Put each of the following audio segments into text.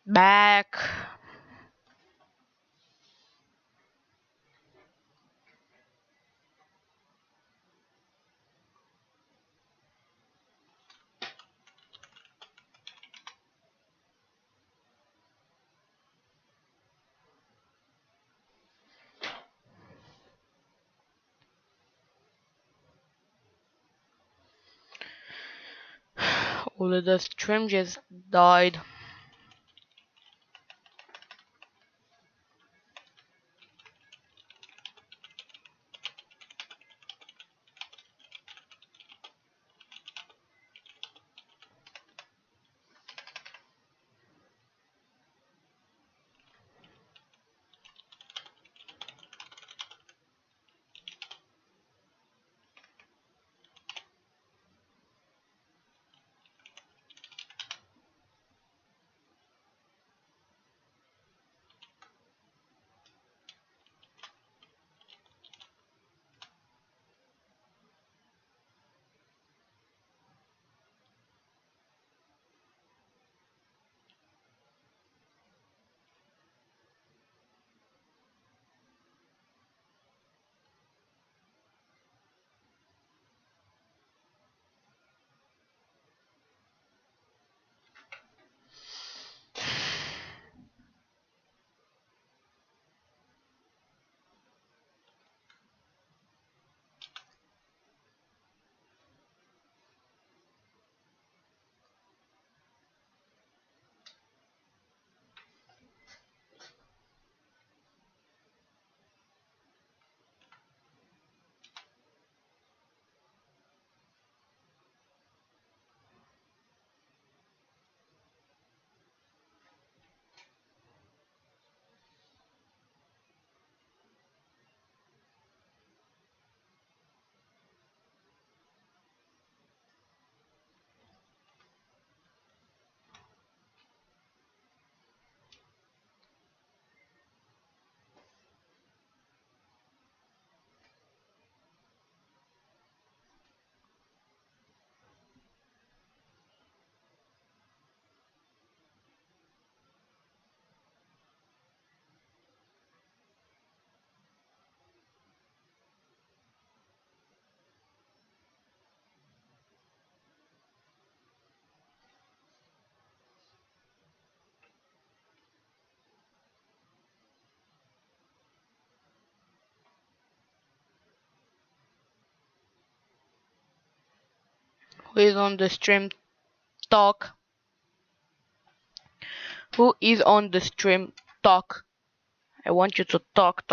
Back. All of the stream just died. Who is on the stream? Talk. Who is on the stream? Talk. I want you to talk.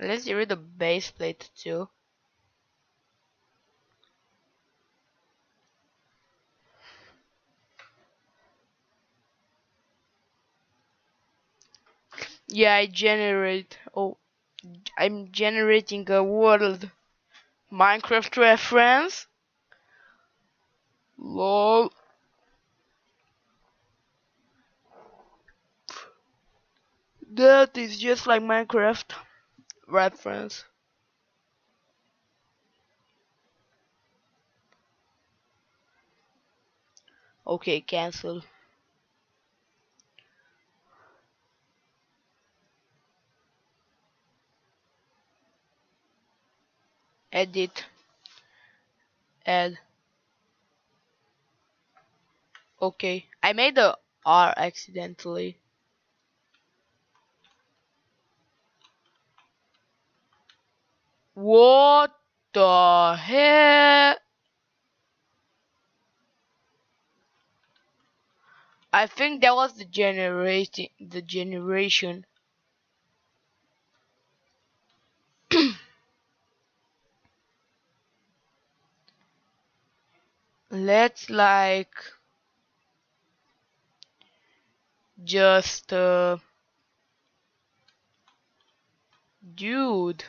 Let's get rid of the base plate too. Yeah, I'm generating a world Minecraft reference. Lol. That is just like Minecraft reference. Okay, cancel. Edit. Add. Okay. I made the R accidentally. What the hell? I think that was the generation. Let's like just dude.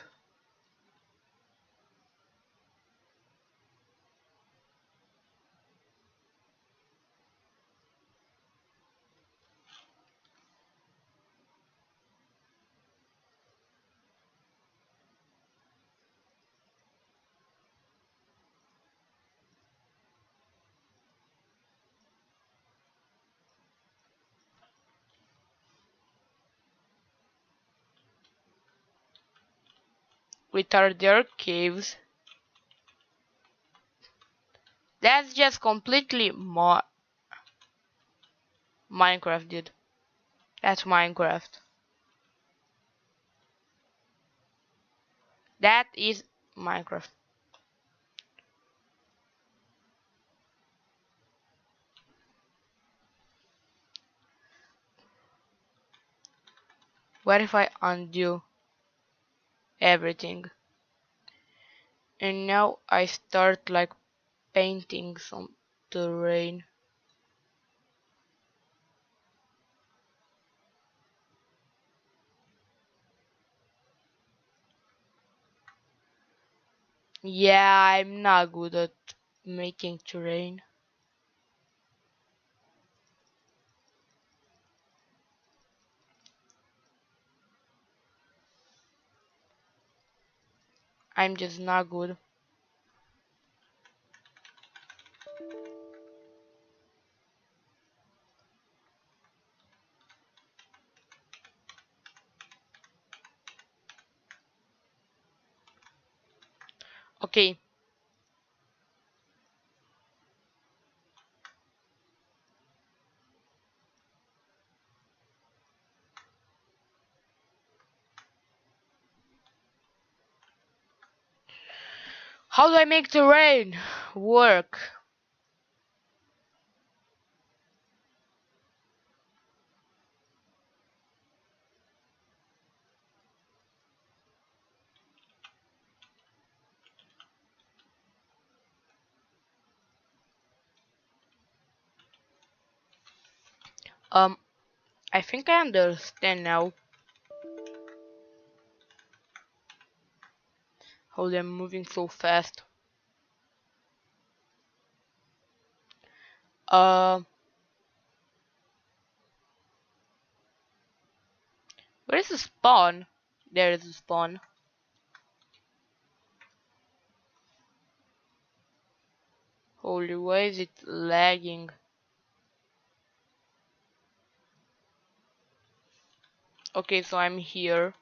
Which are their caves. That's just completely Minecraft, dude. That's Minecraft. That is Minecraft. What if I undo everything? And now I start like painting some terrain. Yeah, I'm not good at making terrain. I'm just not good. Okay. How do I make terrain work? Um, I think I understand now how they're moving so fast. Uh, where is the spawn? There is the spawn. Holy, why is it lagging? Okay, so I'm here.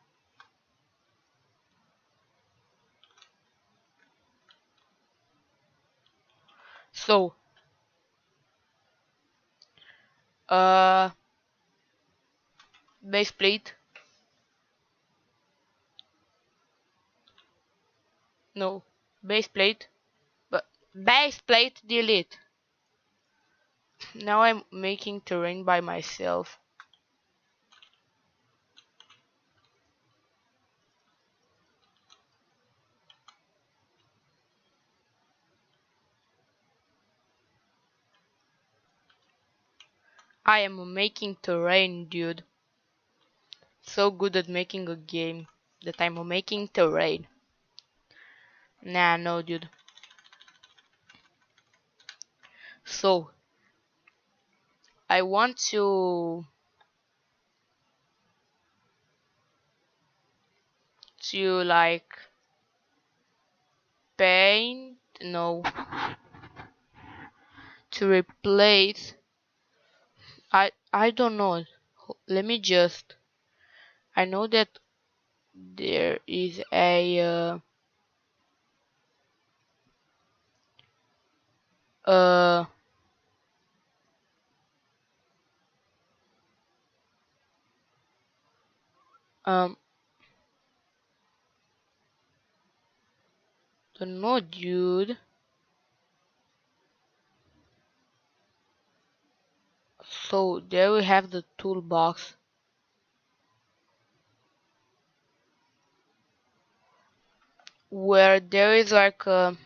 So, uh, base plate. No, base plate. But base plate delete. Now I'm making terrain by myself. I am making terrain, dude. So good at making a game that I'm making terrain. Nah, no, dude. So, I want to like paint, no, to replace. I don't know. Let me just. I know that there is a uh um don't know, dude. So there we have the toolbox where there is like a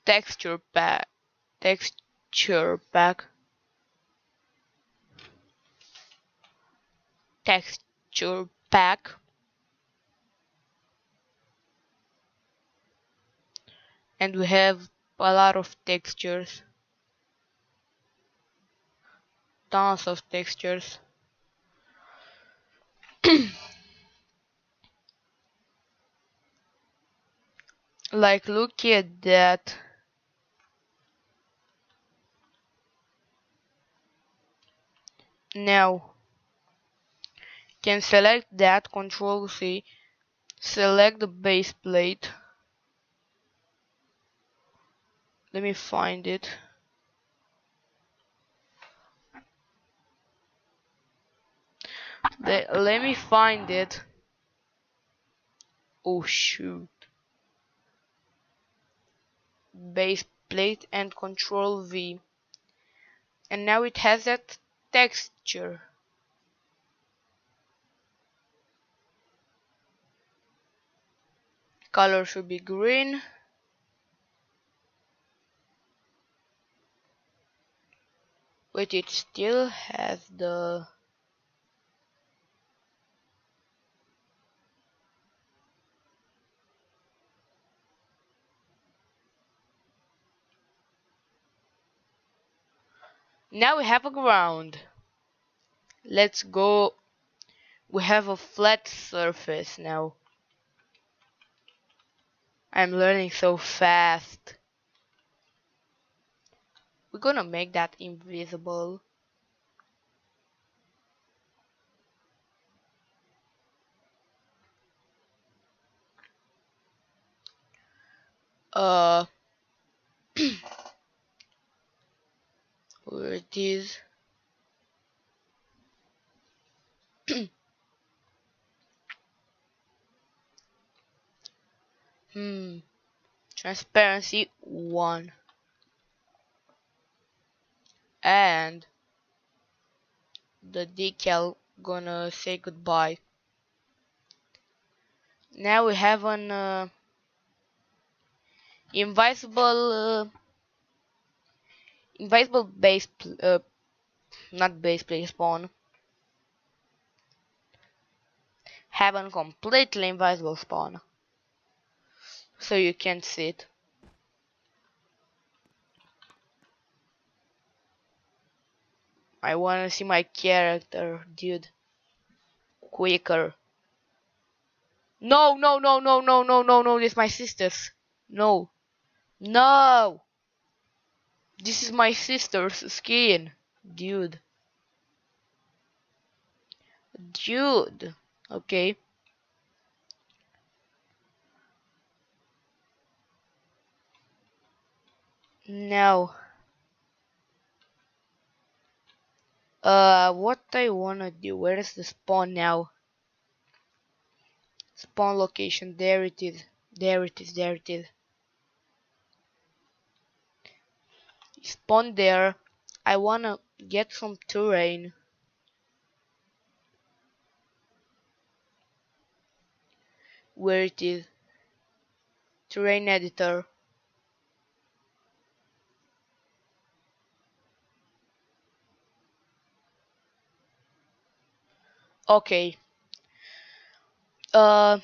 texture pack, texture pack, texture pack, and we have a lot of textures, tons of textures. Like look at that. Now Can select that, Control C, select the base plate. Let me find it. Let me find it. Oh shoot. Base plate and Control V. And now it has that texture. Color should be green. Wait, it still has the... Now we have a ground. Let's go. We have a flat surface now. I'm learning so fast. We're gonna make that invisible. Uh, where it is? Transparency 1. And the decal gonna say goodbye. Now we have an invisible base not base plate spawn. Have a completely invisible spawn, so you can't see it. I wanna see my character, dude. Quicker. No, no, no, no, no, no, no, no, this is my sister's. No. No! This is my sister's skin. Dude. Dude. Okay. Now. What I wanna do? Where is the spawn now? Spawn location. There it is. There it is. There it is. Spawn there. I wanna get some terrain. Where it is? Terrain editor. Okay. Add.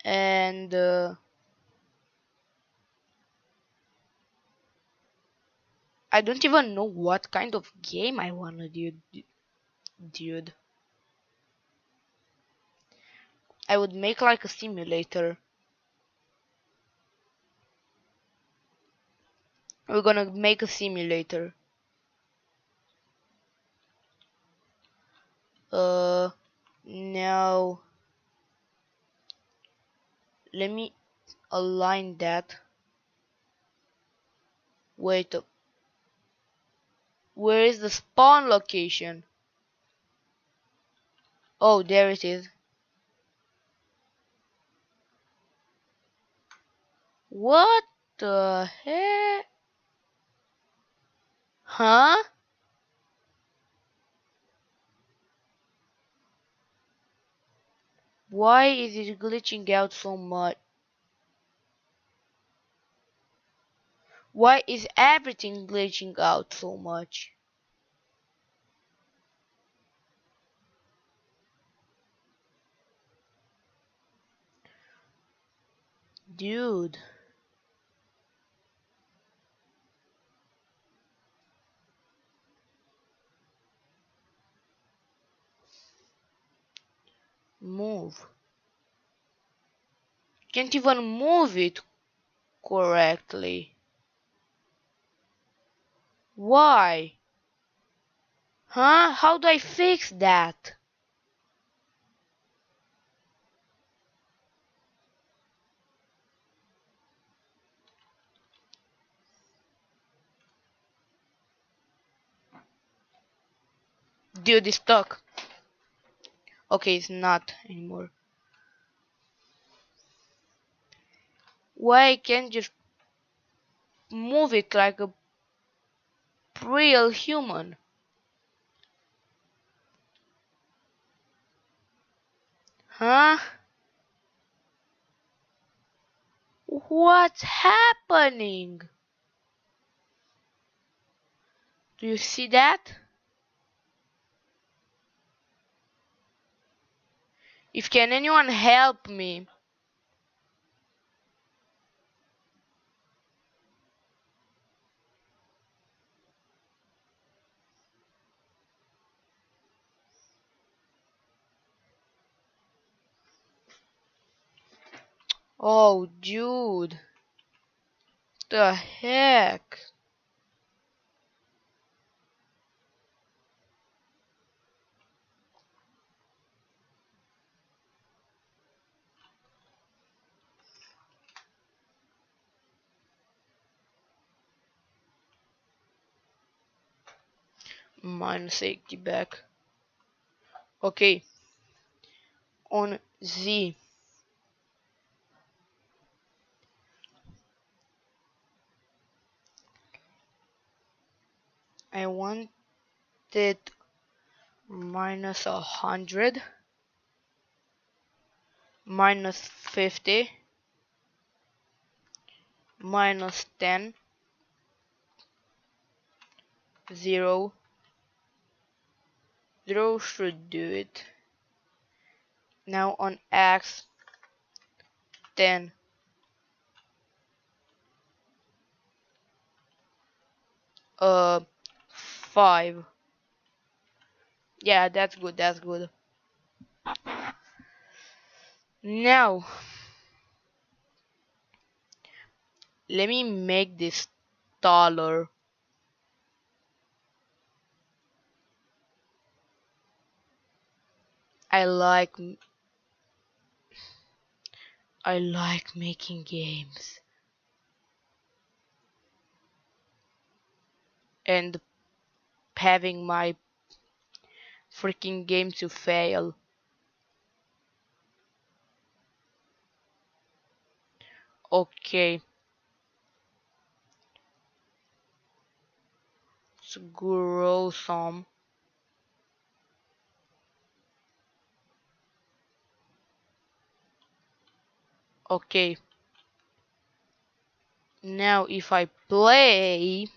And I don't even know what kind of game I wanna do, dude. I would make like a simulator. We're gonna make a simulator. Now let me align that. Wait, where is the spawn location? Oh, there it is. What the heck? Huh? Why is it glitching out so much? Why is everything glitching out so much? Dude. Move. Can't even move it correctly. Why? Huh? How do I fix that? Dude, it's stuck. Okay, it's not anymore. Why I can't just move it like a real human? Huh? What's happening? Do you see that? If can anyone help me? Oh, dude. The heck? Minus 80 back. Okay. On Z. I want it minus 100. Minus 50. Minus 10. 0. 0 should do it. Now on X. 10. 5. Yeah, that's good, that's good. Now, let me make this taller. I like I like making games and having my freaking game to fail. Okay, let's grow some. Okay, now if I play,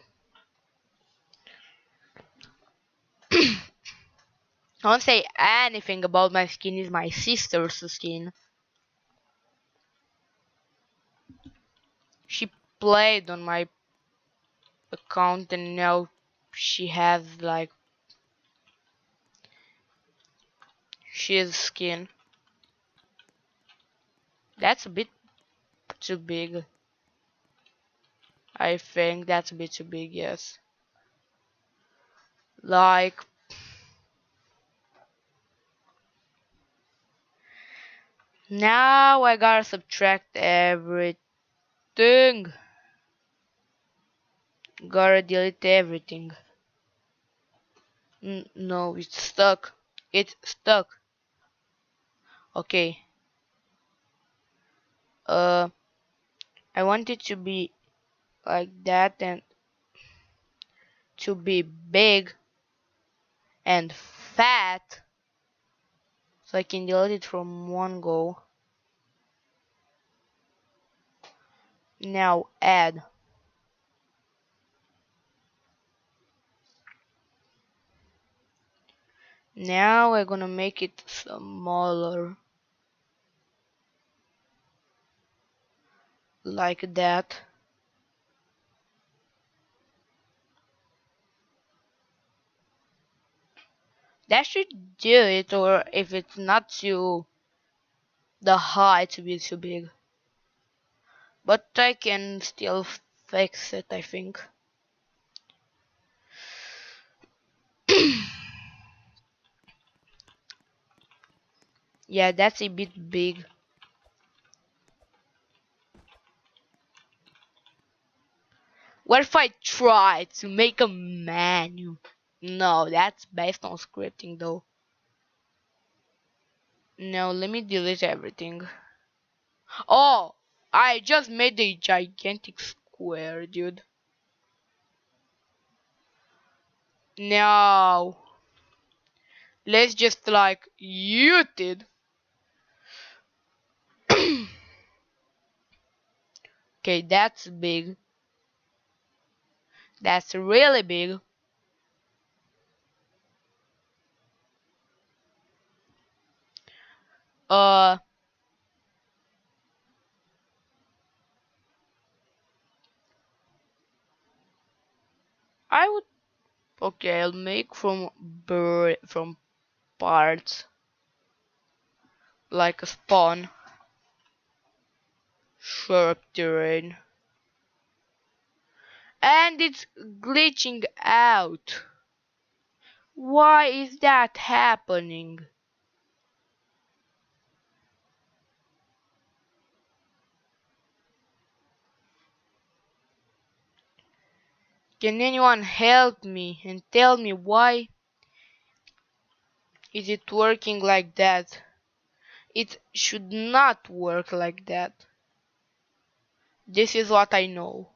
I won't say anything about my skin. Is my sister's skin. She played on my account and now she has like she's skin. That's a bit too big. I think that's a bit too big, yes. Like now I gotta subtract everything. Gotta delete everything. No, it's stuck. It's stuck. Okay. Uh, I want it to be like that and to be big and fat so I can delete it from one go. Now add. Now we're gonna make it smaller. Like that. That should do it, or if it's not too the height to be too big. But I can still fix it, I think. Yeah, that's a bit big. What if I try to make a menu? No, that's based on scripting though. No, let me delete everything. Oh, I just made a gigantic square, dude. Now, let's just like you did. Okay, that's big. That's really big. Uh, I would. Okay, I'll make from parts like a spawn, sharp terrain, and it's glitching out. Why is that happening? Can anyone help me and tell me why is it working like that? It should not work like that. This is what I know.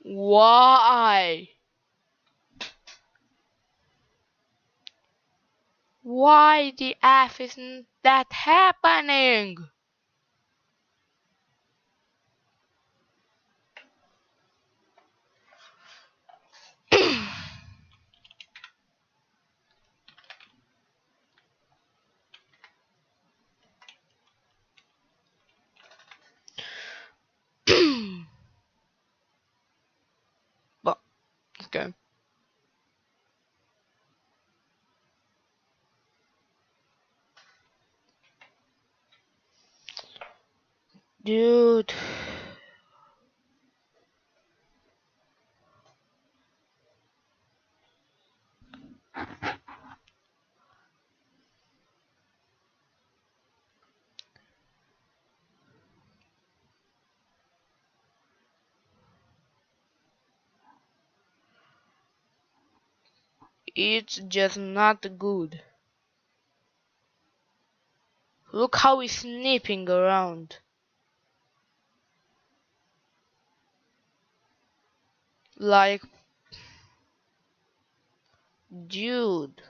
Why? Why the F isn't that happening? But okay. Dude. It's just not good. Look how he's sniffing around. Like, dude.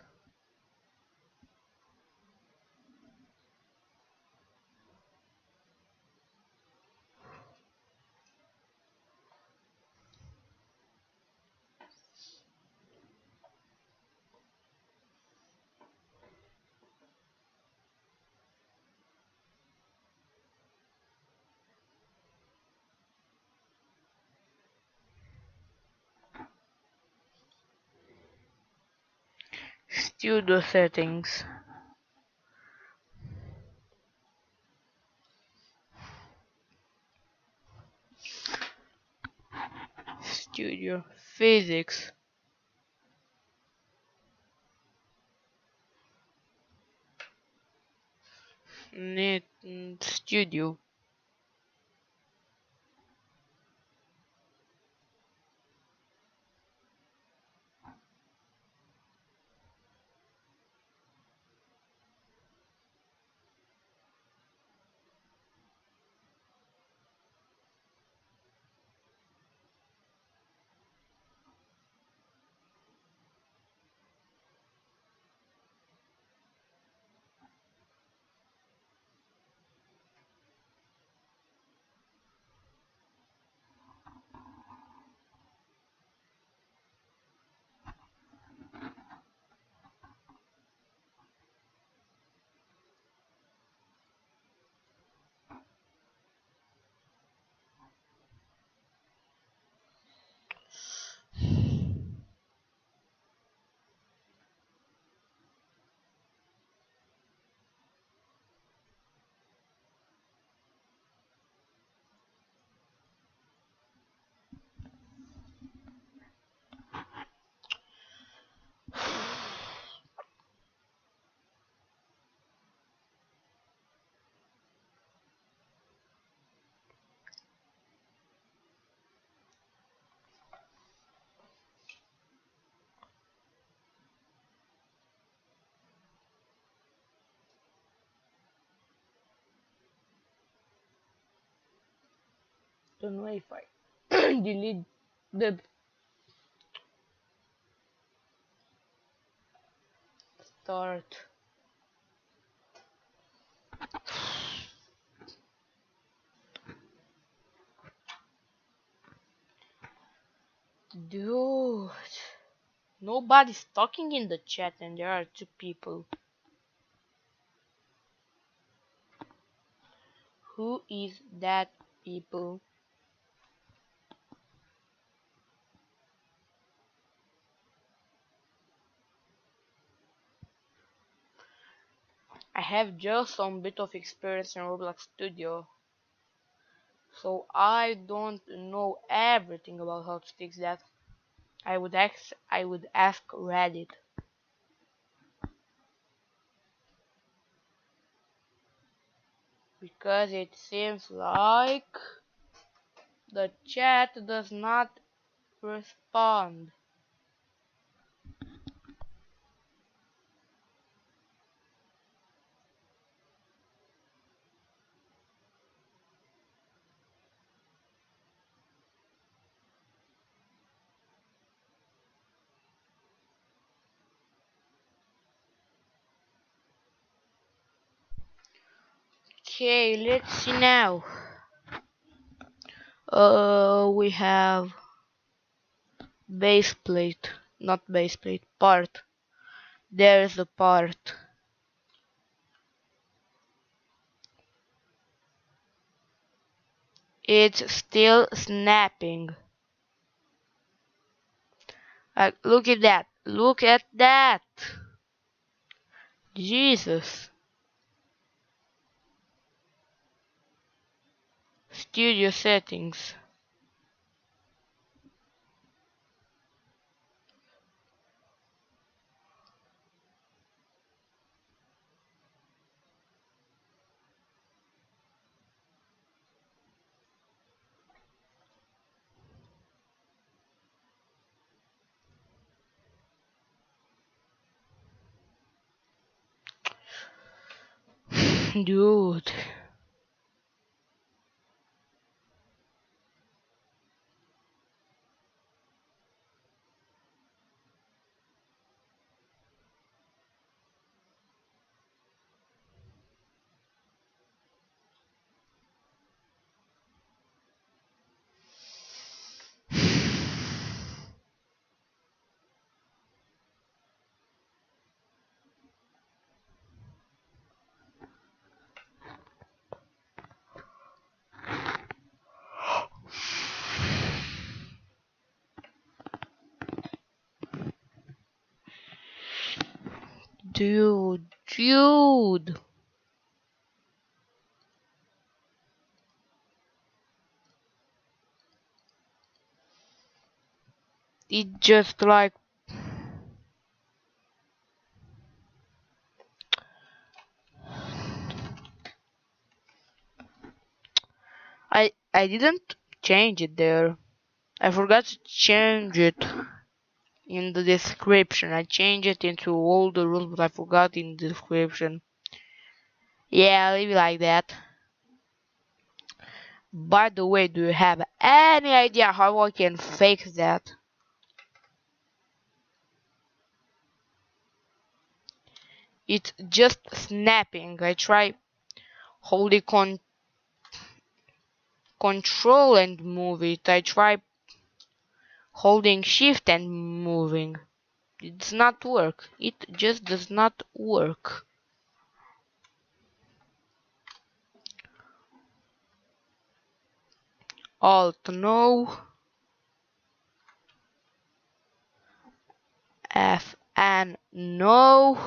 Studio settings. Studio physics. Net studio. Don't know if I delete the start. Dude, nobody's talking in the chat and there are two people. Who is that people? I have just some bit of experience in Roblox Studio, so I don't know everything about how to fix that. I would ask Reddit. Because it seems like the chat does not respond. Okay, let's see now. We have base plate, not base plate, part. There's a part. It's still snapping. Look at that. Look at that. Jesus. Studio settings. Dude. Dude. It just like I didn't change it there. I forgot to change it in the description. I changed it into all the rules, but I forgot in the description. Yeah, leave it like that. By the way, do you have any idea how I can fix that? It's just snapping. I try holding control and move it. I try holding shift and moving. It does not work. It just does not work. Alt no. Fn no.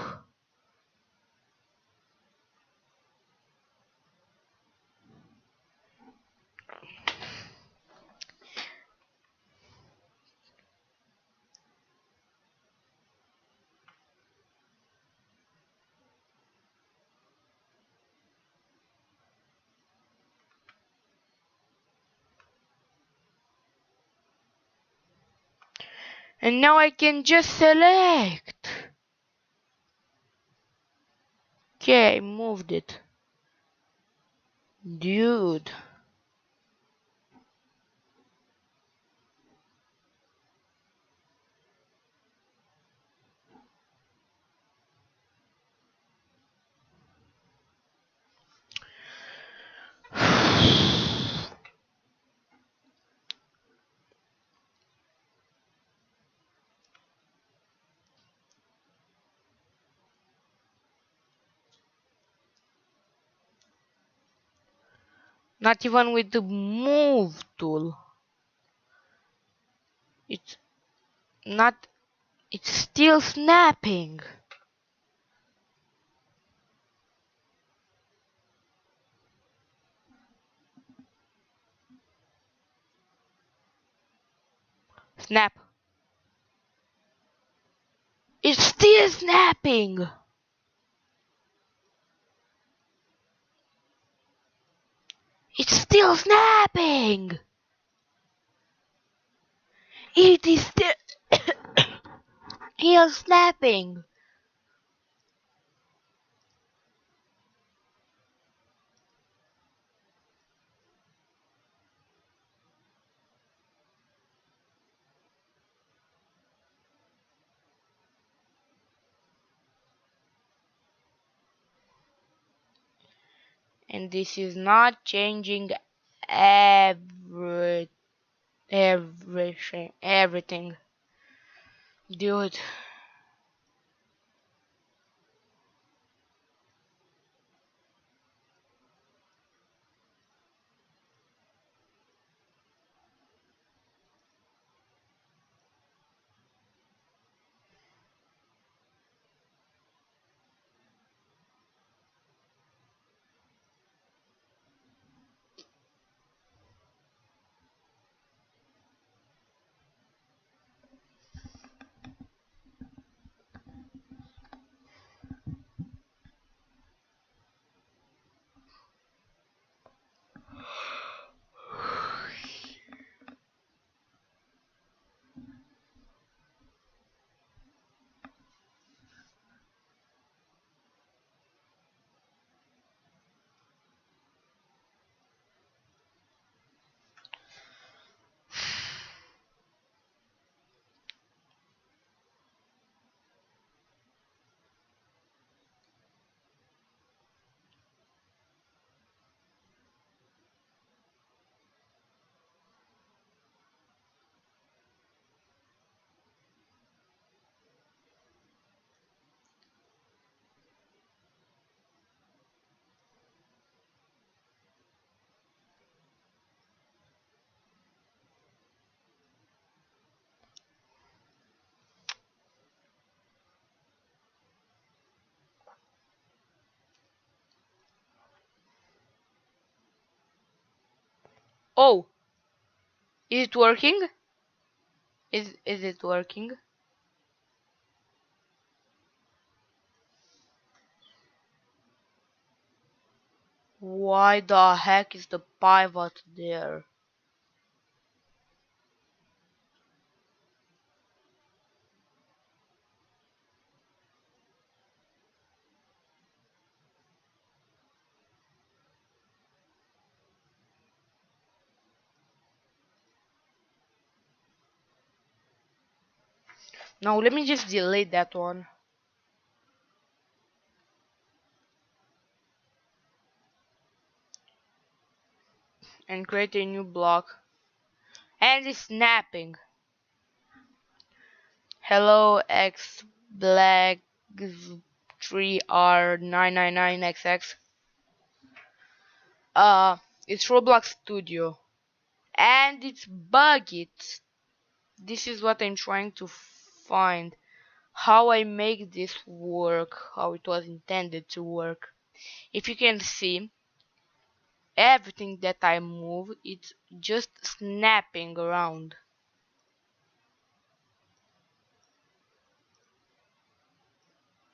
And now I can just select. Okay, I moved it. Dude. Not even with the move tool. It's not. It's still snapping. Snap. It's still snapping. It's still snapping. It is still still snapping. And this is not changing every everything, dude. Oh, is it working? Is it working? Why the heck is the pivot there? Now let me just delete that one and create a new block. And it's snapping. Hello X Black 3R999XX. Uh, it's Roblox Studio, and it's buggy. This is what I'm trying to find. How I make this work, how it was intended to work. If you can see, everything that I move, it's just snapping around.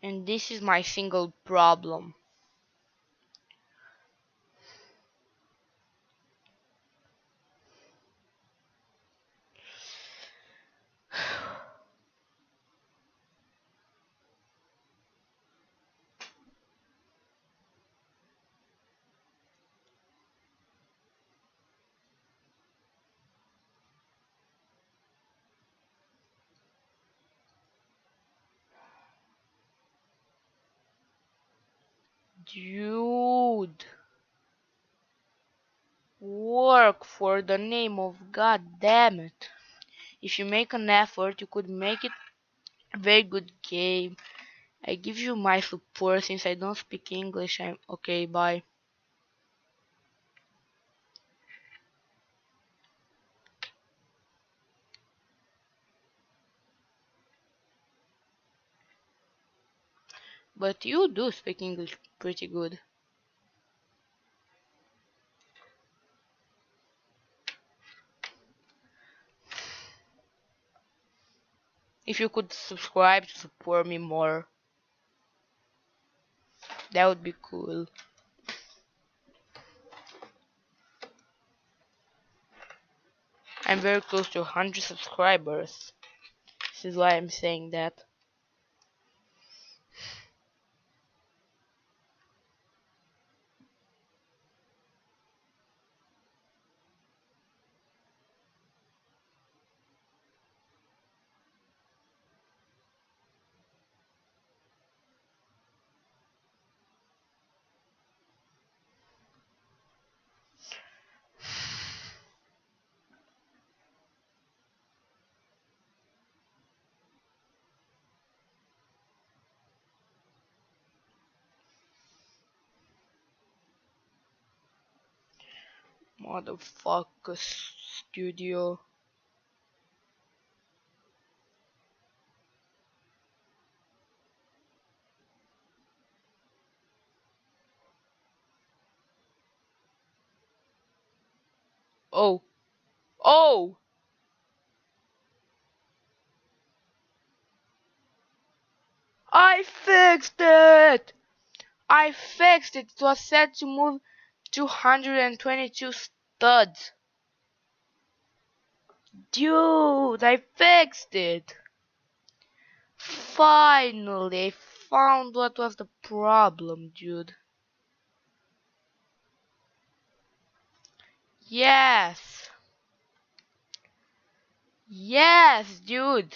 And this is my single problem. Dude, work for the name of God damn it. If you make an effort, you could make it a very good game. I give you my support since I don't speak English. I'm okay, bye. But you do speak English pretty good. If you could subscribe to support me more, that would be cool. I'm very close to 100 subscribers. This is why I'm saying that. Motherfucker studio. Oh. Oh! I fixed it! I fixed it. It was set to move 222 studs. Dude, I fixed it. Finally, I found what was the problem, dude. Yes. Yes, dude.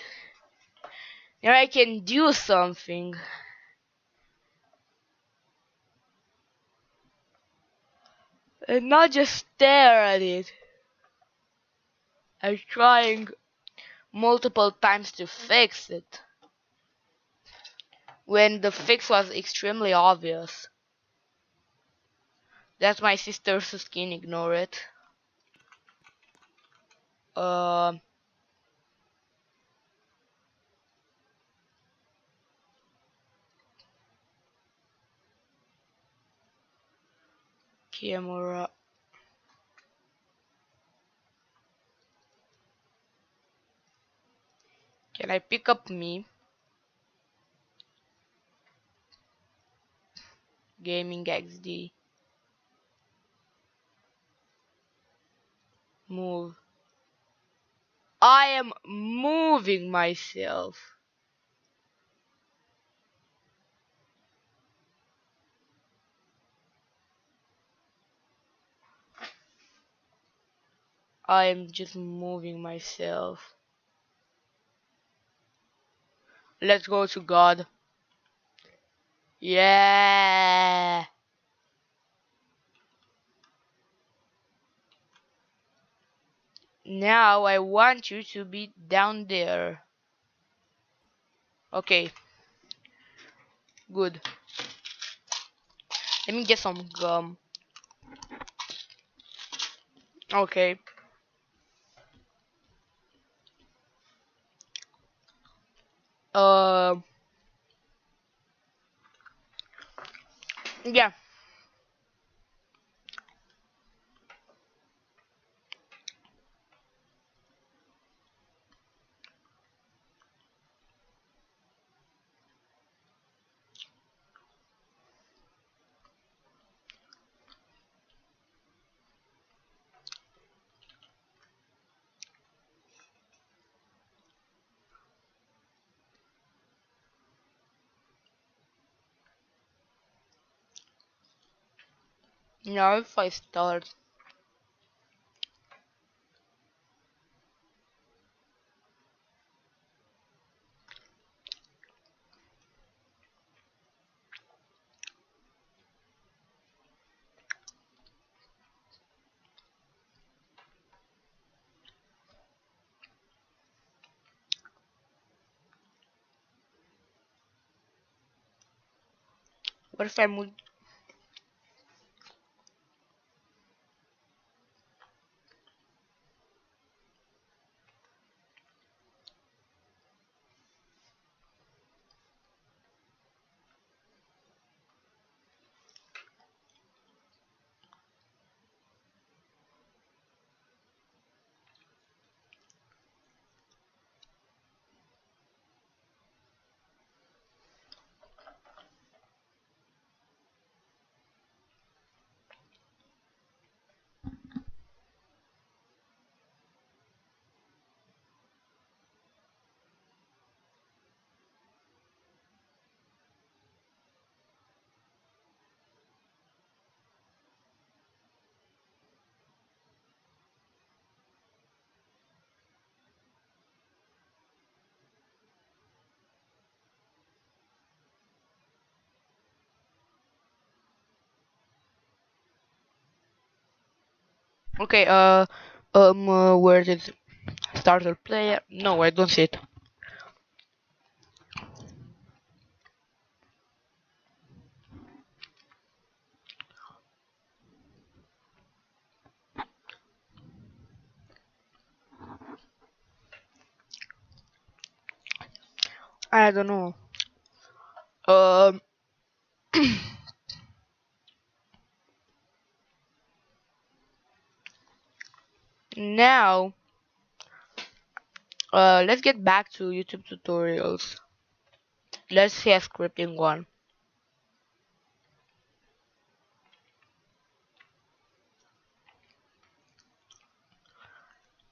Now I can do something. And not just stare at it. I'm trying multiple times to fix it. When the fix was extremely obvious. That's my sister's skin, ignore it. Um... Camera. Can I pick up me? Gaming XD. Move. I am moving myself. I am just moving myself. Let's go to God. Yeah. Now I want you to be down there. Okay. Good. Let me get some gum. Okay. Uh. Yeah. Now if I start. What if I move? Okay, where is it? Starter player? No, I don't see it. I don't know. Um, now, let's get back to YouTube tutorials. Let's see a scripting one.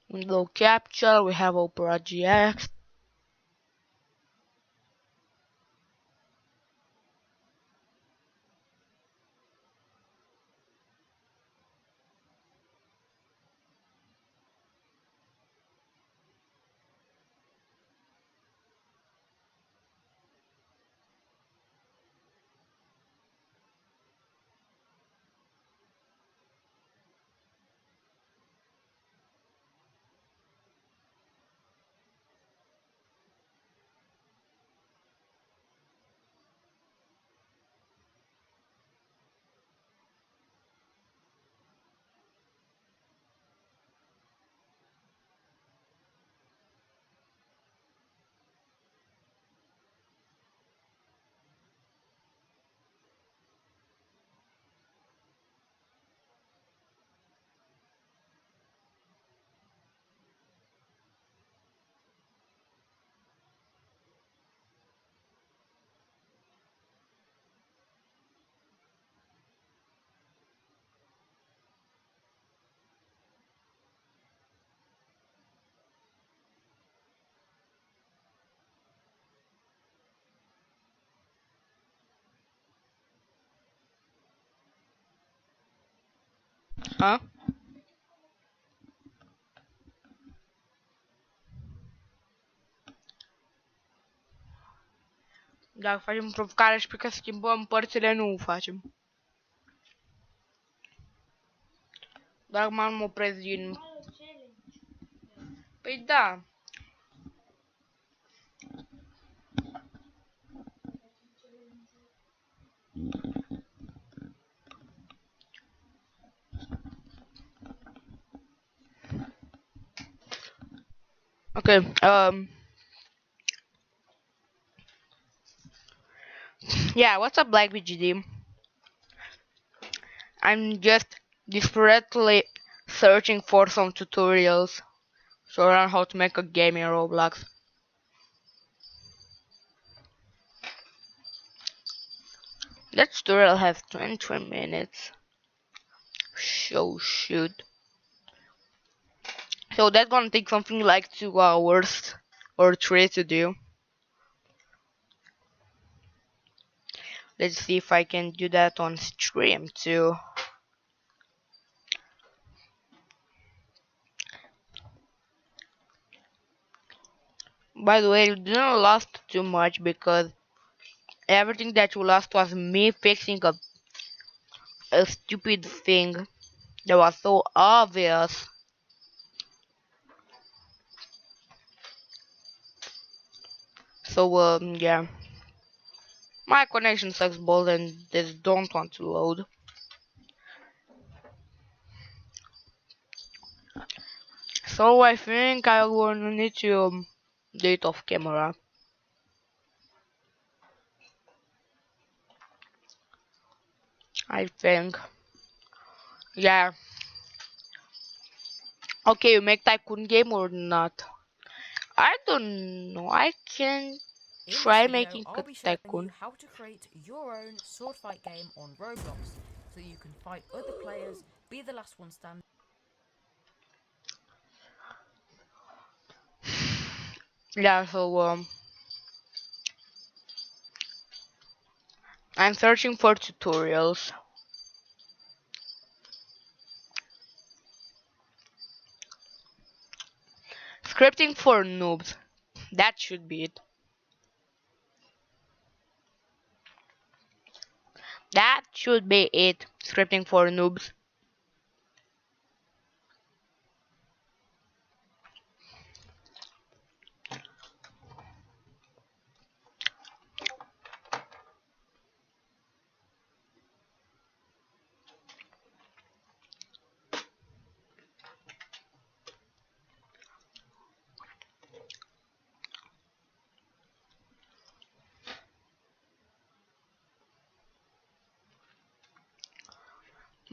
Window capture, we have Opera GX. Huh? Dacă facem provocare și pe că schimbăm părțile, nu facem. Dar m-am opresc din... Păi da. Okay, yeah, what's up, Black BGD? I'm just desperately searching for some tutorials to learn how to make a game in Roblox. That tutorial has 23 minutes. So shoot. So that's gonna take something like 2 hours or 3 to do. Let's see if I can do that on stream too. By the way, you didn't last too much because everything that you lost was me fixing a stupid thing that was so obvious. So yeah. My connection sucks balls and this don't want to load. So I think I will need to do it off camera. I think. Yeah. Okay, you make tycoon game or not? I don't know. I can try making a tycoon. How to create your own sword fight game on Roblox so you can fight other players, be the last one standing. Yeah, so I'm searching for tutorials. Scripting for noobs. That should be it. That should be it. Scripting for noobs.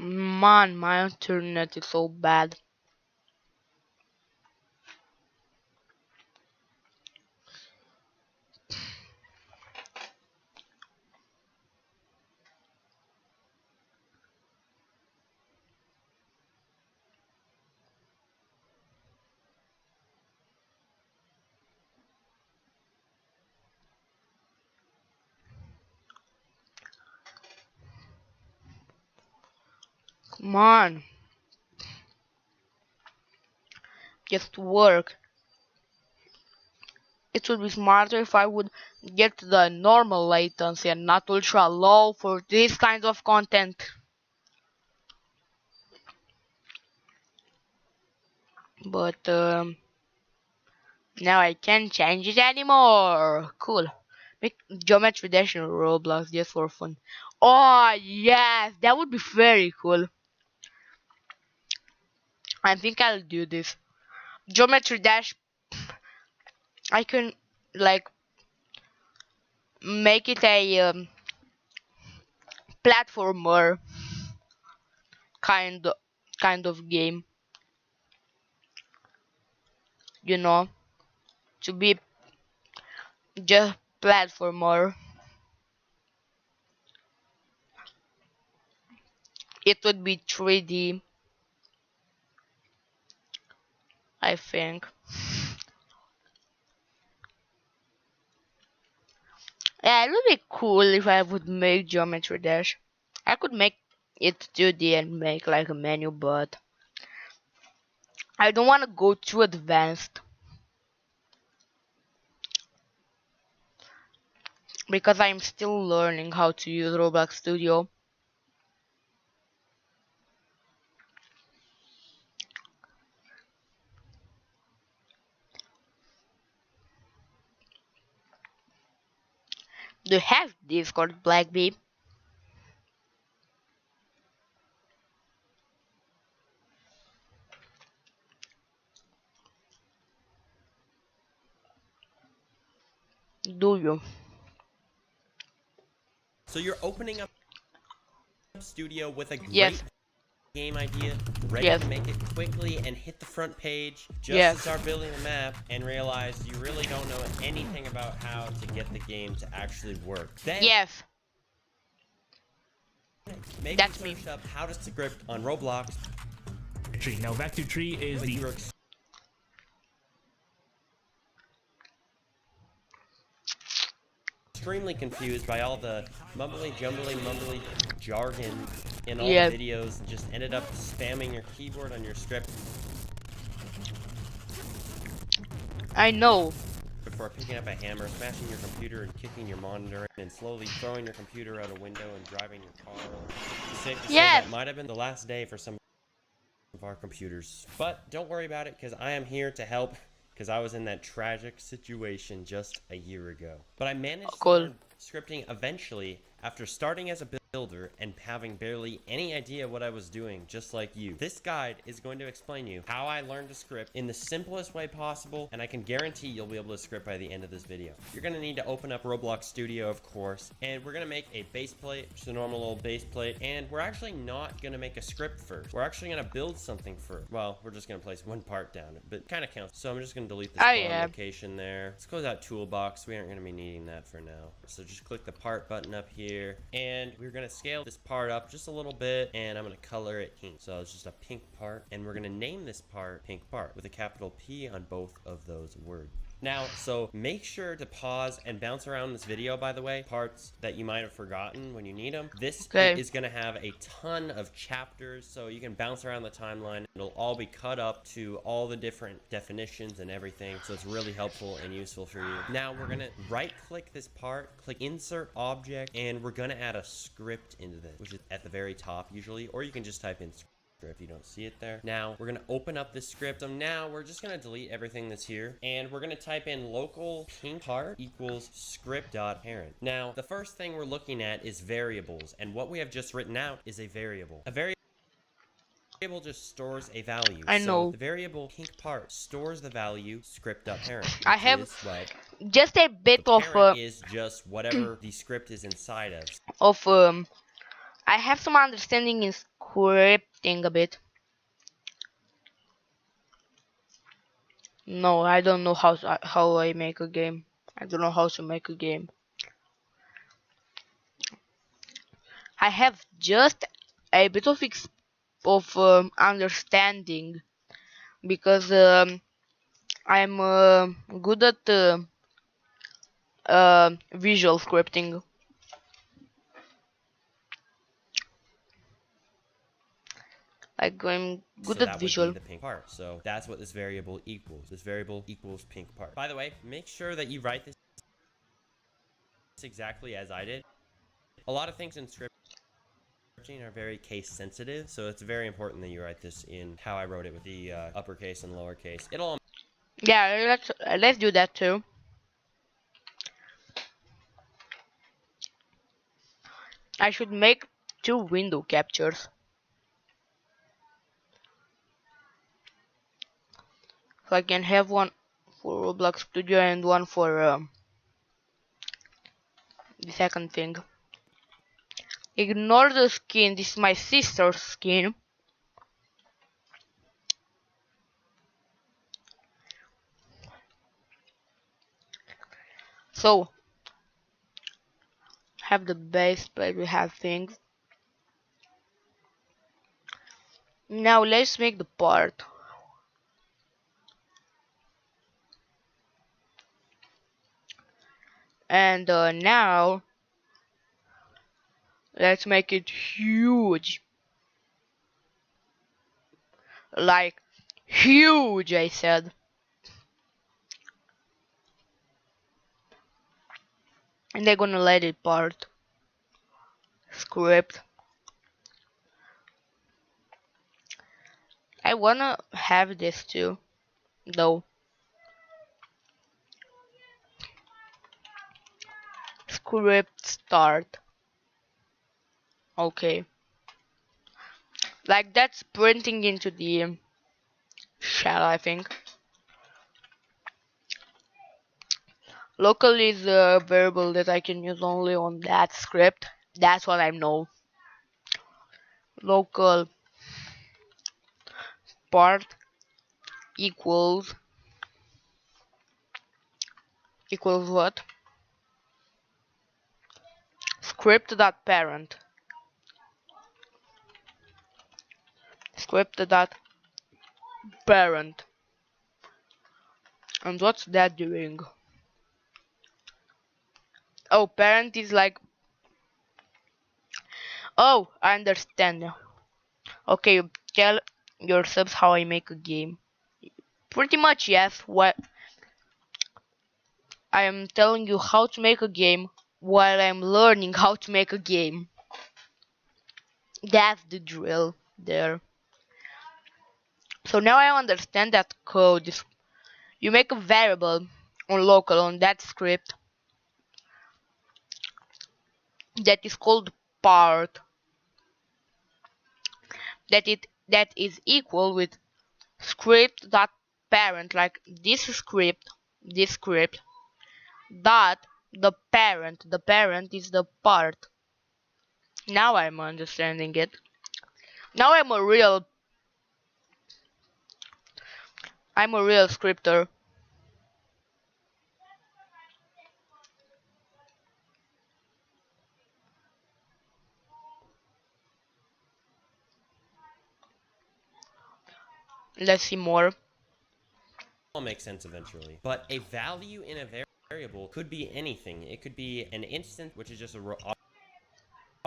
Man, my internet is so bad. Come on, just work. It would be smarter if I would get the normal latency and not ultra low for this kind of content. But now I can't change it anymore. Cool. Make geometry dash in Roblox just for fun. Oh yes, that would be very cool. I think I'll do this. Geometry dash. I can like make it a platformer kind kind of game. You know, to be just platformer. It would be 3D, I think. Yeah, it would be cool if I would make Geometry Dash. I could make it 2D and make like a menu, but I don't want to go too advanced because I'm still learning how to use Roblox Studio. Do you have Discord, Black Bee? Do you? So you're opening up Studio with a great Yes. game idea, ready Yes. to make it quickly and hit the front page just Yes. to start building the map and realize you really don't know anything about how to get the game to actually work. Then Yes. maybe That's you me. searched up how to script on Roblox, Tree. Now, Vector Tree is but the you were extremely confused by all the mumbly jargon in all Yes. the videos and just ended up spamming your keyboard on your script I know. before picking up a hammer, smashing your computer and kicking your monitor, and slowly throwing your computer out a window and driving your car. It's safe to say Yes. that might have been the last day for some of our computers. But don't worry about it, because I am here to help, because I was in that tragic situation just a year ago. But I managed to Cool. learn scripting eventually after starting as a builder and having barely any idea what I was doing, just like you. This guide is going to explain you how I learned to script in the simplest way possible, and I can guarantee you'll be able to script by the end of this video. You're going to need to open up Roblox Studio, of course, and we're going to make a base plate, just a normal old base plate, and we're actually not going to make a script first. We're actually going to build something first. Well, we're just going to place one part down, but it kind of counts. So I'm just going to delete the Oh, spawn yeah. location there. Let's close out toolbox. We aren't going to be needing that for now. So just click the part button up here, and we're going to scale this part up just a little bit, and I'm going to color it pink. So it's just a pink part, and we're going to name this part pink part with a capital P on both of those words. Now, so make sure to pause and bounce around this video, by the way, parts that you might have forgotten when you need them. This Okay. is going to have a ton of chapters, so you can bounce around the timeline. It'll all be cut up to all the different definitions and everything, so it's really helpful and useful for you. Now, we're going to right-click this part, click Insert Object, and we're going to add a script into this, which is at the very top usually, or you can just type in script if you don't see it there. Now we're going to open up this script. So now we're just going to delete everything that's here, and we're going to type in local pink part equals script.parent. Now the first thing we're looking at is variables, and what we have just written out is a variable. A variable just stores a value. I know. So the variable pink part stores the value script.parent. I have is what just a bit the of parent is just whatever the script is inside of. I have some understanding in scripting a bit. No, I don't know how I make a game. I don't know how to make a game. I have just a bit of understanding because I'm good at visual scripting. Like I'm good So at that would be visual. the pink part. So that's what this variable equals. This variable equals pink part. By the way, make sure that you write this exactly as I did. A lot of things in scripting are very case sensitive, so it's very important that you write this in how I wrote it with the uppercase and lowercase. It'll Yeah, let's do that too. I should make 2 window captures. So I can have one for Roblox Studio and one for the second thing. Ignore the skin, this is my sister's skin. So, have the base, but we have things. Now let's make the part. And now, let's make it huge. Like, huge, I said. And they're gonna let it part. Script. I wanna have this too, though. Script start. Okay. Like that's printing into the shell, I think. Local is a variable that I can use only on that script. That's what I know. Local part equals what? Script.parent. Script.parent. And what's that doing? Oh, parent is like. Oh, I understand now. Okay, tell your subs how I make a game. Pretty much, yes. What I am telling you how to make a game while I'm learning how to make a game. That's the drill there. So now I understand that code. You make a variable on local on that script that is called part that is equal with script.parent, like this script dot the parent is the part. Now I'm understanding it. Now I'm a real scripter. Let's see more. all make sense eventually. But a value in a variable could be anything. It could be an instant, which is just a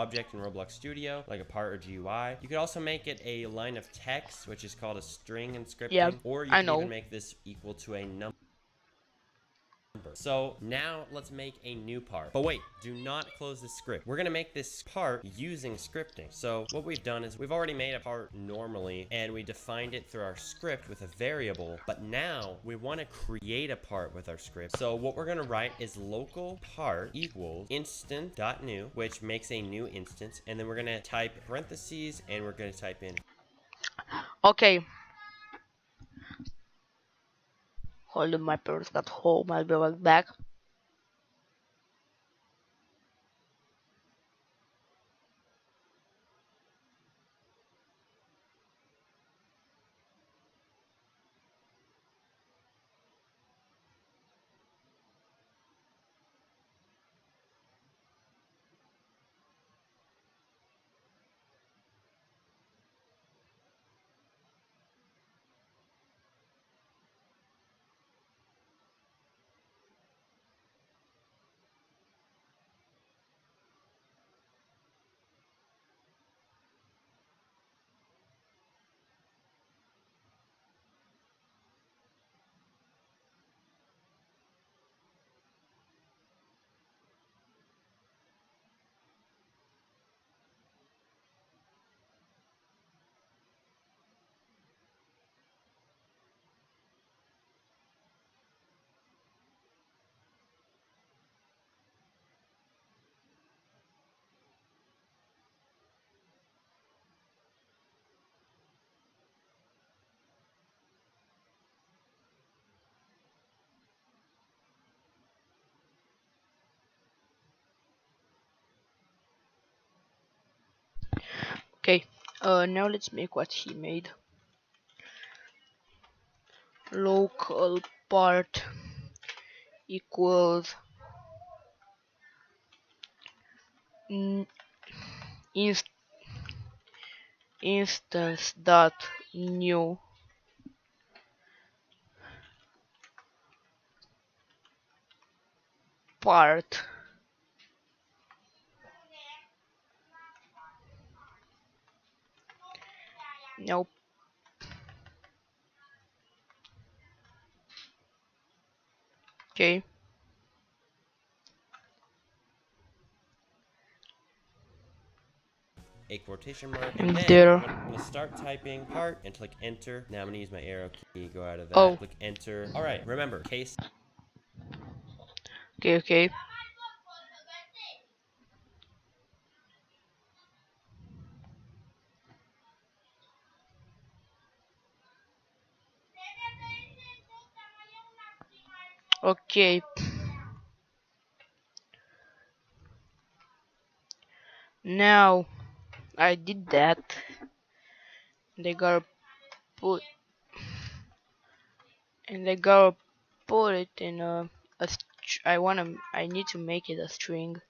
object in Roblox Studio, like a part or GUI. You could also make it a line of text, which is called a string in scripting. Yeah, or you I can know. even make this equal to a number. So now let's make a new part. But wait, do not close the script. We're gonna make this part using scripting. So what we've done is we've already made a part normally and we defined it through our script with a variable, but now we want to create a part with our script. So what we're gonna write is local part equals instant.new, which makes a new instance, and then we're gonna type parentheses and we're gonna type in. Okay. Hold on, my parents got home. I'll be right back. Okay. Now let's make what he made. Local part equals inst instance dot new part. Nope. Okay. A quotation mark, And and then there. I'm gonna start typing part and click enter. Now I'm gonna use my arrow key, go out of that, Oh. click enter. All right, remember, case. Okay. Okay. Okay. Now I did that. They gotta put and they gotta put it in I need to make it a string.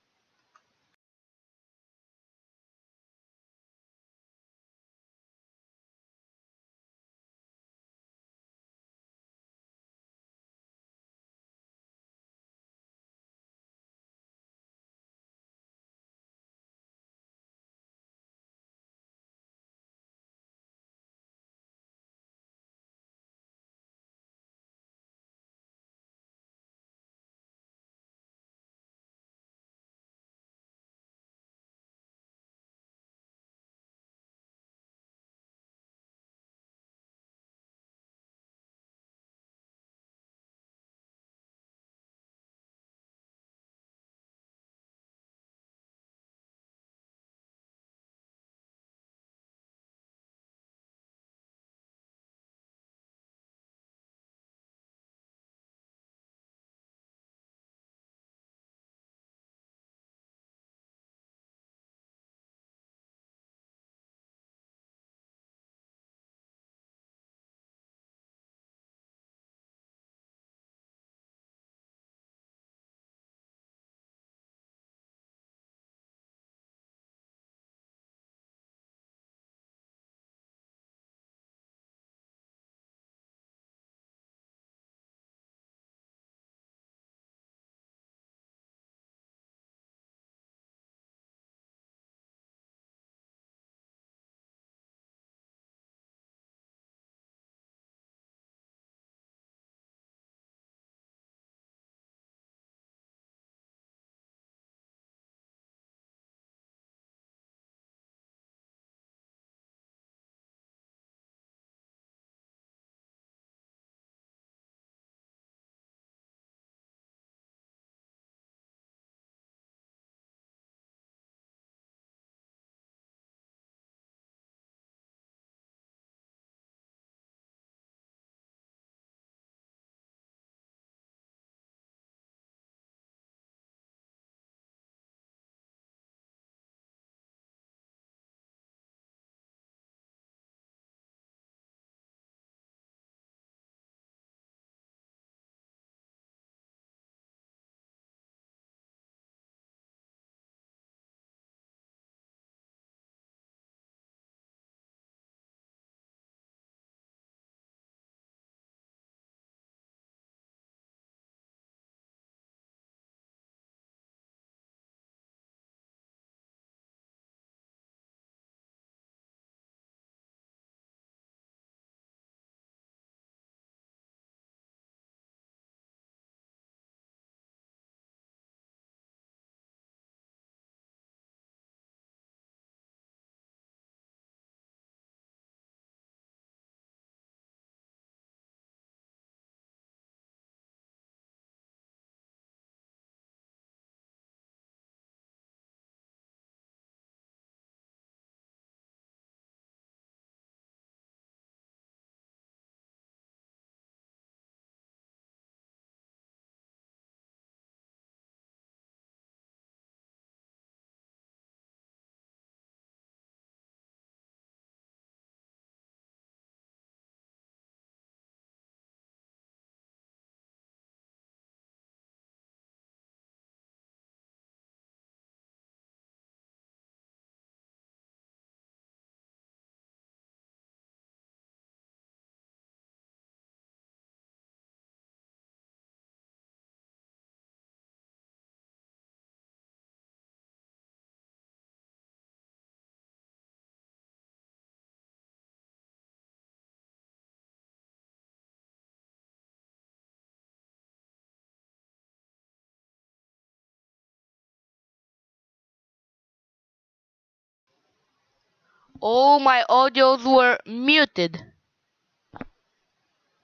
All my audios were muted.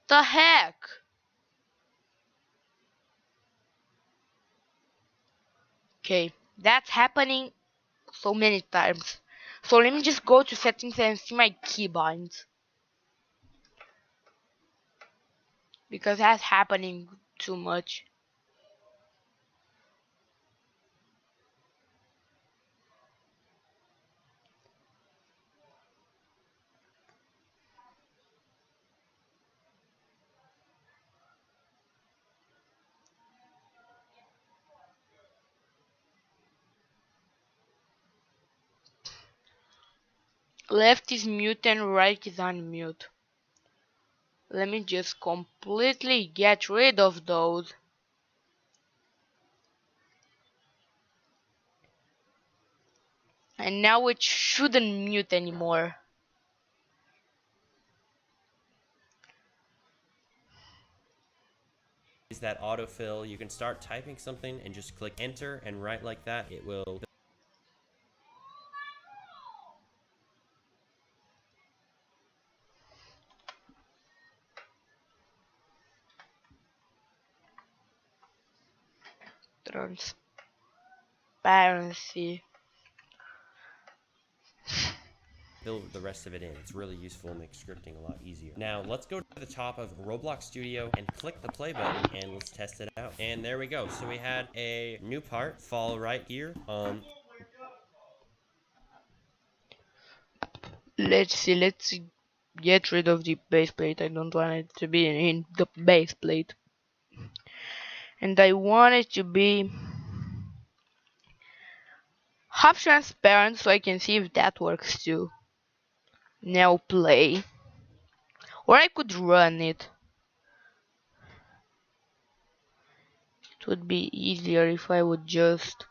The heck? Okay, that's happening so many times. So let me just go to settings and see my keybinds. Because that's happening too much. Left is mute and right is unmute. Let me just completely get rid of those. And now it shouldn't mute anymore. Is that autofill. You can start typing something and just click enter and write like that. It will. Transparency. Fill the rest of it in. It's really useful, makes scripting a lot easier. Now let's go to the top of Roblox Studio and click the play button and let's test it out. And there we go. So we had a new part fall right here. Let's get rid of the base plate. I don't want it to be in the base plate. And I want it to be half transparent so I can see if that works too. Now play. Or I could run it. It would be easier if I would just...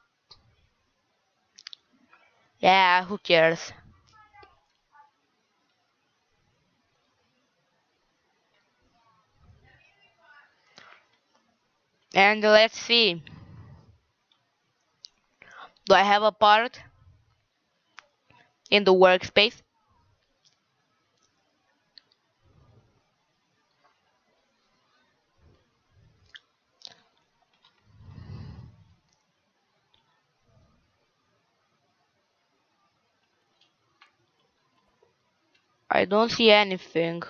Yeah, who cares? And let's see. Do I have a part in the workspace? I don't see anything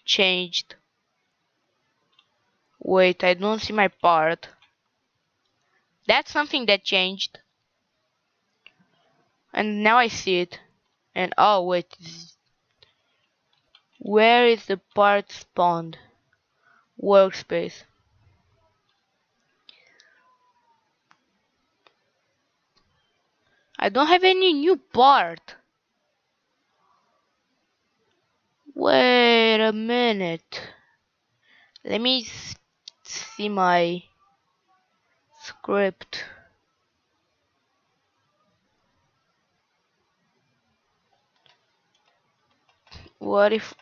changed. Wait, I don't see my part. That's something that changed. And now I see it. And oh wait, where is the part spawned? Workspace. I don't have any new part. Wait a minute. Let me see my script. What if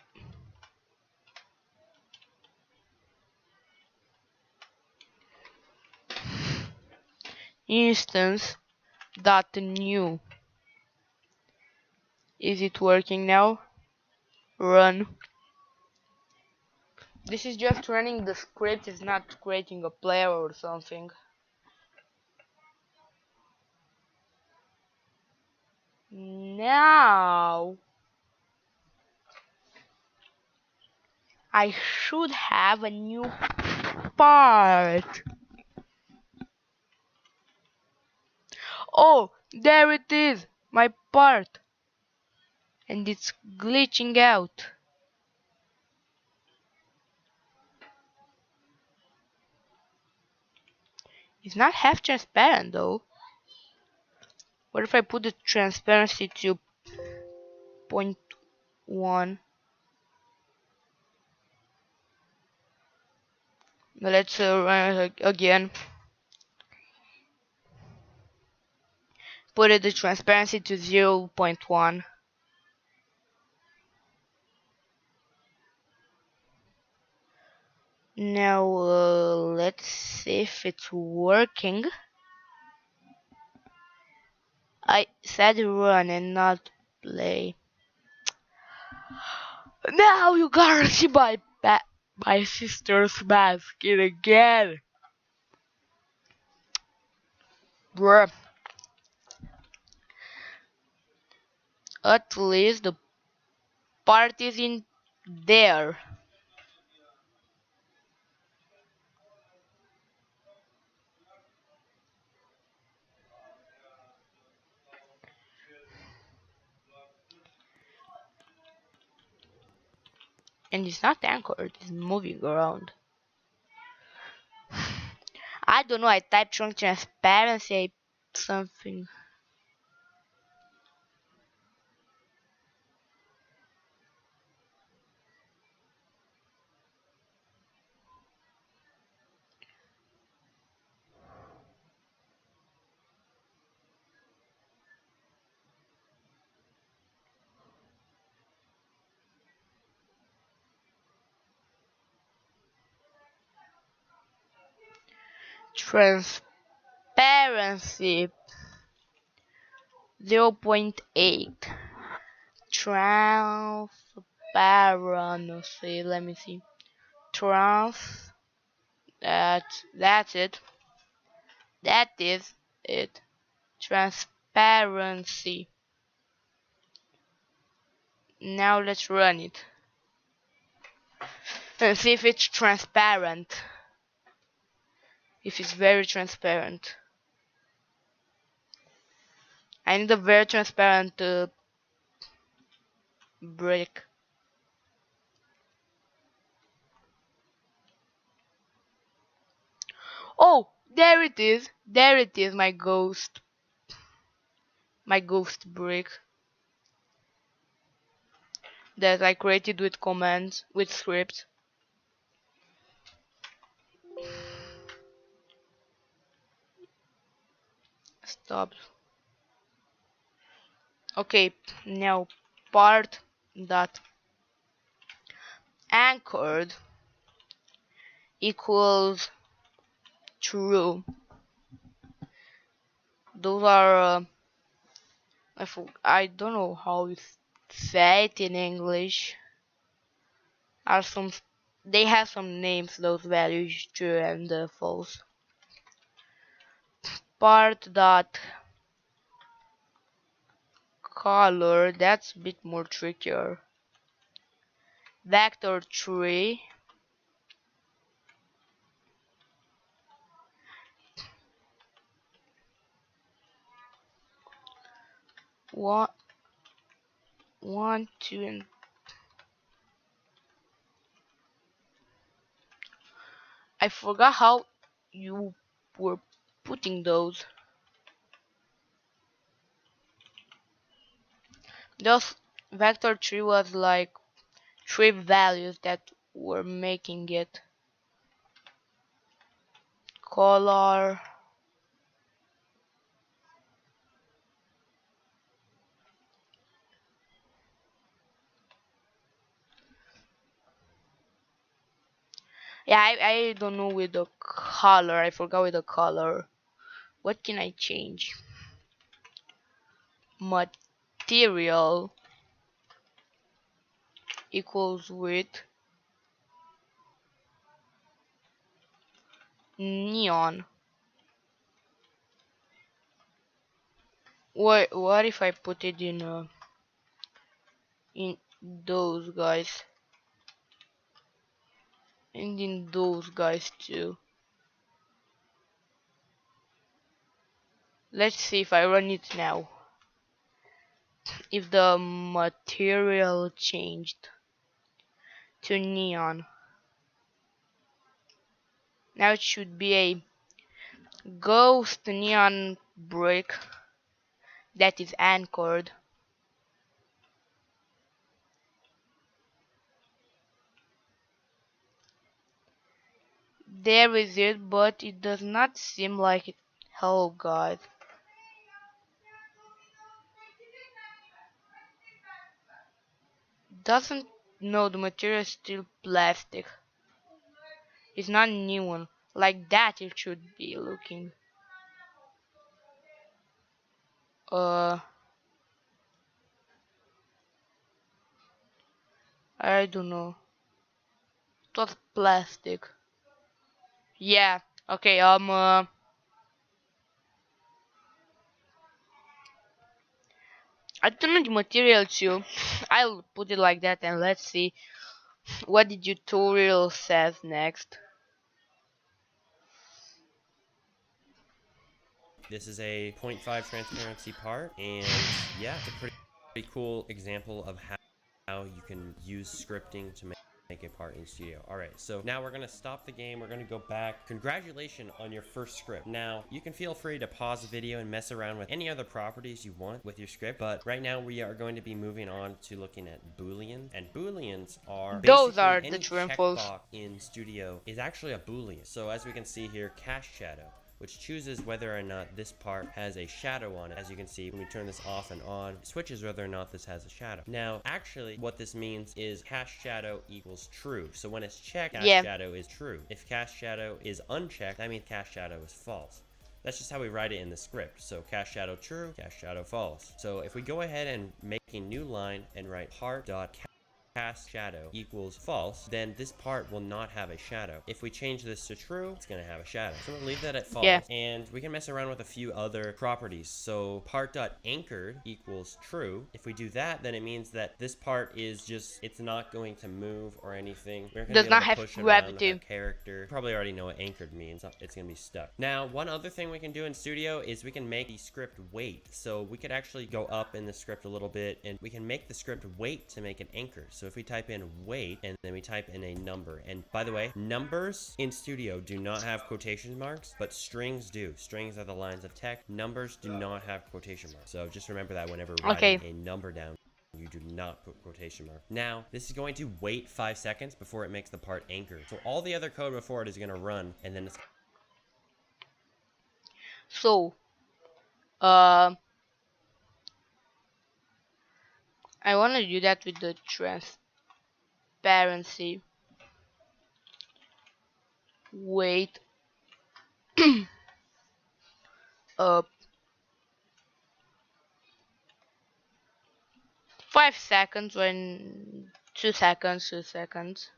instance dot new? Is it working now? Run. This is just running the script, it's not creating a player or something. Now I should have a new part. Oh, there it is, my part. And it's glitching out. It's not half transparent though. What if I put the transparency to 0.1? Let's run it again. Put the transparency to 0.1. Now let's see if it's working. I said run and not play. Now you gotta see my sister's basket again. Bruh. At least the part is in there. And it's not anchored, it's moving around. I don't know, I typed trunk transparency something. Transparency 0.8. Transparency, let me see. Trans, that's it. That is it. Transparency. Now let's run it and see if it's transparent. If it's very transparent. I need a very transparent brick. Oh, there it is. There it is, my ghost. My ghost brick that I created with commands, with scripts. Stop. Okay, now part dot anchored equals true. Those are I don't know how you say it in English. Are some they have some names, those values, true and false. Part dot color, that's a bit more trickier. Vector tree. One, two, and I forgot how you were putting those. Those vector tree was like three values that were making it. Color. Yeah, I don't know with the color. I forgot with the color. What can I change? Material equals with neon. What if I put it in those guys and in those guys too? Let's see if I run it now. If the material changed to neon. Now it should be a ghost neon brick that is anchored. There is it, but it does not seem like it. Hello guys. Doesn't no, the material is still plastic. It's not neon. Like that it should be looking. Uh I don't know. It was plastic. Yeah. Okay. I don't know the material too. I'll put it like that and let's see what the tutorial says next. This is a 0.5 transparency part, and yeah, it's a pretty cool example of how you can use scripting to make a part in Studio. All right, so now we're gonna stop the game. We're gonna go back. Congratulations on your first script. Now, you can feel free to pause the video and mess around with any other properties you want with your script, but right now we are going to be moving on to looking at Booleans, and Booleans are Those are basically the any true and false. checkbox in Studio is actually a Boolean. So as we can see here, cast shadow, which chooses whether or not this part has a shadow on it. As you can see, when we turn this off and on, it switches whether or not this has a shadow. Now, actually, what this means is cast shadow equals true. So when it's checked, cast shadow is true. If cast shadow is unchecked, that means cast shadow is false. That's just how we write it in the script. So cast shadow true, cast shadow false. So if we go ahead and make a new line and write part.cast shadow equals false, then this part will not have a shadow. If we change this to true, it's going to have a shadow. So we'll leave that at false. Yeah. And we can mess around with a few other properties. So part.anchored equals true. If we do that, then it means that this part is just, it's not going to move or anything. We're going to Does be not able to have push it around gravity. with our character. You probably already know what anchored means. It's going to be stuck. Now, one other thing we can do in Studio is we can make the script wait. So we could actually go up in the script a little bit and we can make the script wait to make an anchor. So if we type in wait and then we type in a number, and by the way, numbers in Studio do not have quotation marks, but strings do. Strings are the lines of text. Numbers do not have quotation marks. So just remember that whenever writing a number down, you do not put quotation mark. Now, this is going to wait 5 seconds before it makes the part anchored. So all the other code before it is going to run, and then it's So, I want to do that with the transparency. Wait. 5 seconds when 2 seconds, 2 seconds.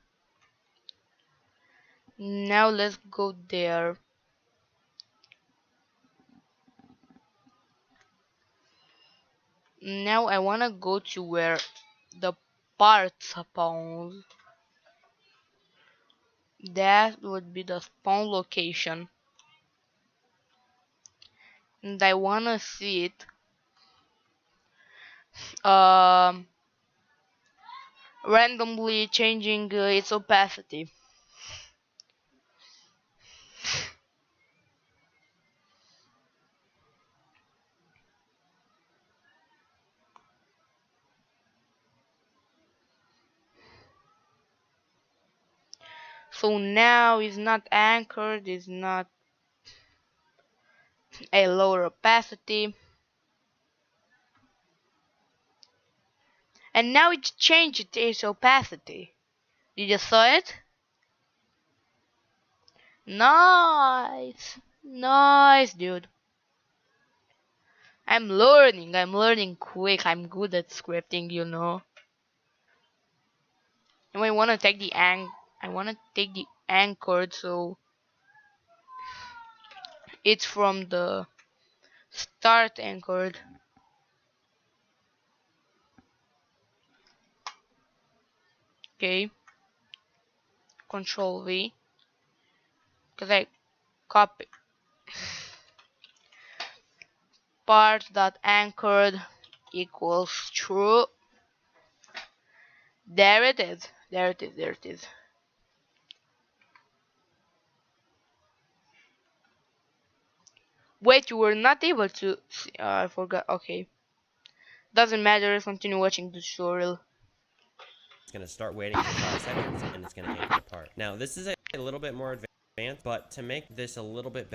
Now let's go there. Now I wanna go to where the part spawns. That would be the spawn location. And I wanna see it randomly changing its opacity. So now it's not anchored, it's not a lower opacity. And now it changed its opacity. Did you saw it? Nice. Nice, dude. I'm learning quick. I'm good at scripting, you know. And I wanna take the anchored, so it's from the start anchored. Okay. Control V. Cause I copy part.anchored equals true. There it is. There it is. There it is. Wait, you were not able to see, I forgot. Okay. Doesn't matter. Continue watching the tutorial. It's going to start waiting for 5 seconds, and it's going to anchor the part. Now, this is a little bit more advanced, but to make this a little bit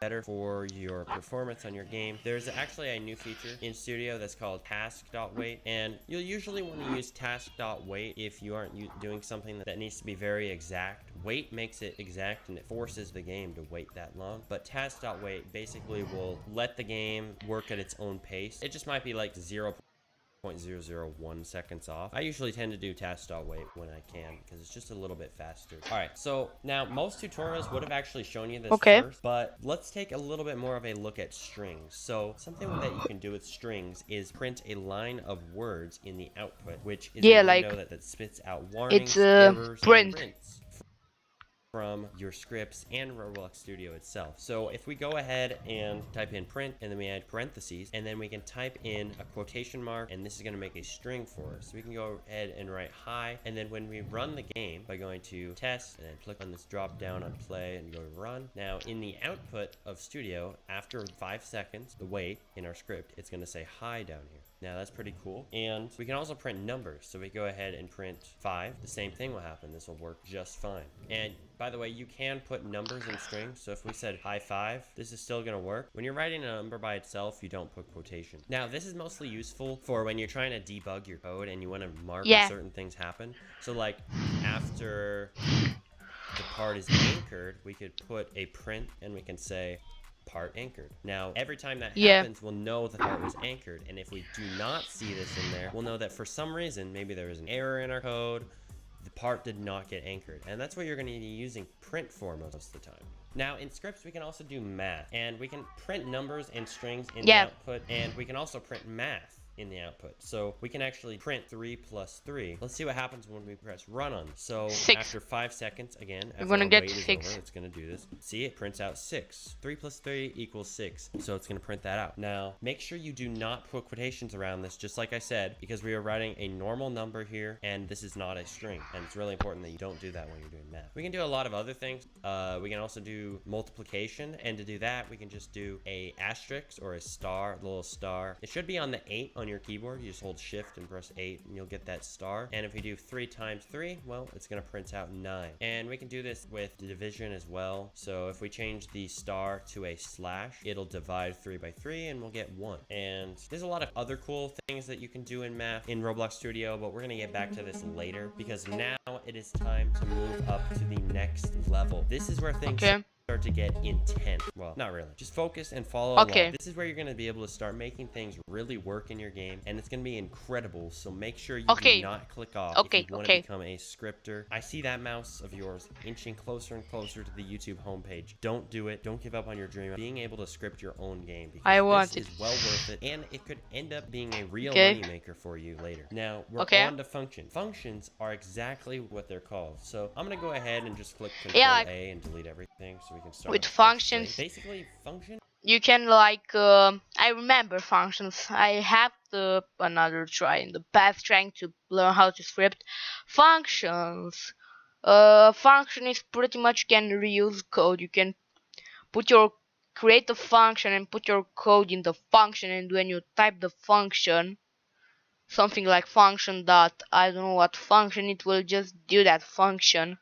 better for your performance on your game, there's actually a new feature in Studio that's called task.wait, and you'll usually want to use task.wait if you aren't doing something that needs to be very exact. Wait makes it exact and it forces the game to wait that long, but task.wait basically will let the game work at its own pace. It just might be like 0. 0.001 seconds off. I usually tend to do task.wait when I can because it's just a little bit faster. All right, so now most tutorials would have actually shown you this Okay. first, but let's take a little bit more of a look at strings. So something that you can do with strings is print a line of words in the output, which is Yeah, a window like that spits out warnings, it's errors, print. and prints from your scripts and Roblox Studio itself. So if we go ahead and type in print and then we add parentheses and then we can type in a quotation mark and this is going to make a string for us. So we can go ahead and write hi, and then when we run the game by going to test and then click on this drop down on play and go to run. Now in the output of Studio, after 5 seconds, the wait in our script, it's going to say hi down here. Now that's pretty cool. And we can also print numbers. So we go ahead and print 5. The same thing will happen. This will work just fine. And by the way, you can put numbers in strings. So if we said hi 5, this is still going to work. When you're writing a number by itself, you don't put quotation. Now this is mostly useful for when you're trying to debug your code and you want to mark if certain things happen. So like after the part is anchored, we could put a print and we can say part anchored. Now every time that happens, we'll know the part was anchored, and if we do not see this in there, we'll know that for some reason, maybe there was an error in our code, the part did not get anchored, and that's what you're going to be using print for most of the time. Now in scripts, we can also do math, and we can print numbers and strings in the output, and we can also print math in the output. So we can actually print 3 plus 3. Let's see what happens when we press run on. So 6. after 5 seconds, again, after we're gonna our get wait is 6. over, it's gonna do this. See, it prints out 6. 3 plus 3 equals 6. So it's gonna print that out. Now, make sure you do not put quotations around this, just like I said, because we are writing a normal number here, and this is not a string. And it's really important that you don't do that when you're doing math. We can do a lot of other things. We can also do multiplication, and to do that, we can just do a asterisk or a star, a little star. It should be on the 8 on your keyboard. You just hold shift and press 8 and you'll get that star. And if we do 3 times 3, well, it's gonna print out 9. And we can do this with division as well. So if we change the star to a slash, it'll divide 3 by 3 and we'll get 1. And there's a lot of other cool things that you can do in math in Roblox Studio, but we're gonna get back to this later because now it is time to move up to the next level. This is where things start to get intense. Well, not really. Just focus and follow along. This is where you're going to be able to start making things really work in your game, and it's going to be incredible. So make sure you do not click off if you want to become a scripter. I see that mouse of yours inching closer and closer to the YouTube homepage. Don't do it. Don't give up on your dream of being able to script your own game, because this is well worth it, and it could end up being a real money maker for you later. Now, we're on to functions. Functions are exactly what they're called. So I'm going to go ahead and just click Control A and delete everything. So we can start with functions. Basically, function. You can like I remember functions. I have another try in the past trying to learn how to script functions. Function is pretty much can reuse code. You can create a function and put your code in the function, and when you type the function, something like function dot I don't know what function, it will just do that function.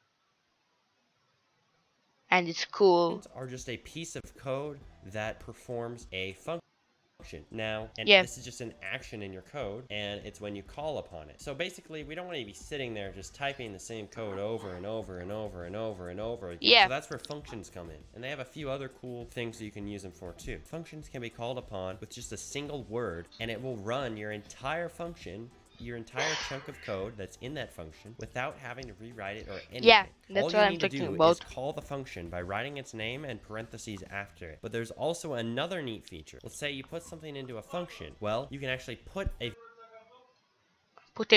And it's cool. Are just a piece of code that performs a function. Now, and this is just an action in your code, and it's when you call upon it. So basically, we don't want to be sitting there just typing the same code over and over and over and over and over again. So that's where functions come in. And they have a few other cool things that you can use them for too. Functions can be called upon with just a single word, and it will run your entire function, your entire chunk of code that's in that function without having to rewrite it or anything. Yeah, that's what I'm talking about. All you need to do is call the function by writing its name and parentheses after it. But there's also another neat feature. Let's say you put something into a function. Well, you can actually put a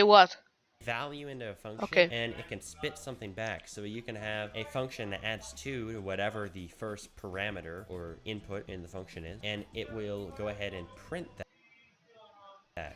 what? Value into a function, and it can spit something back. So you can have a function that adds 2 to whatever the first parameter or input in the function is, and it will go ahead and print that.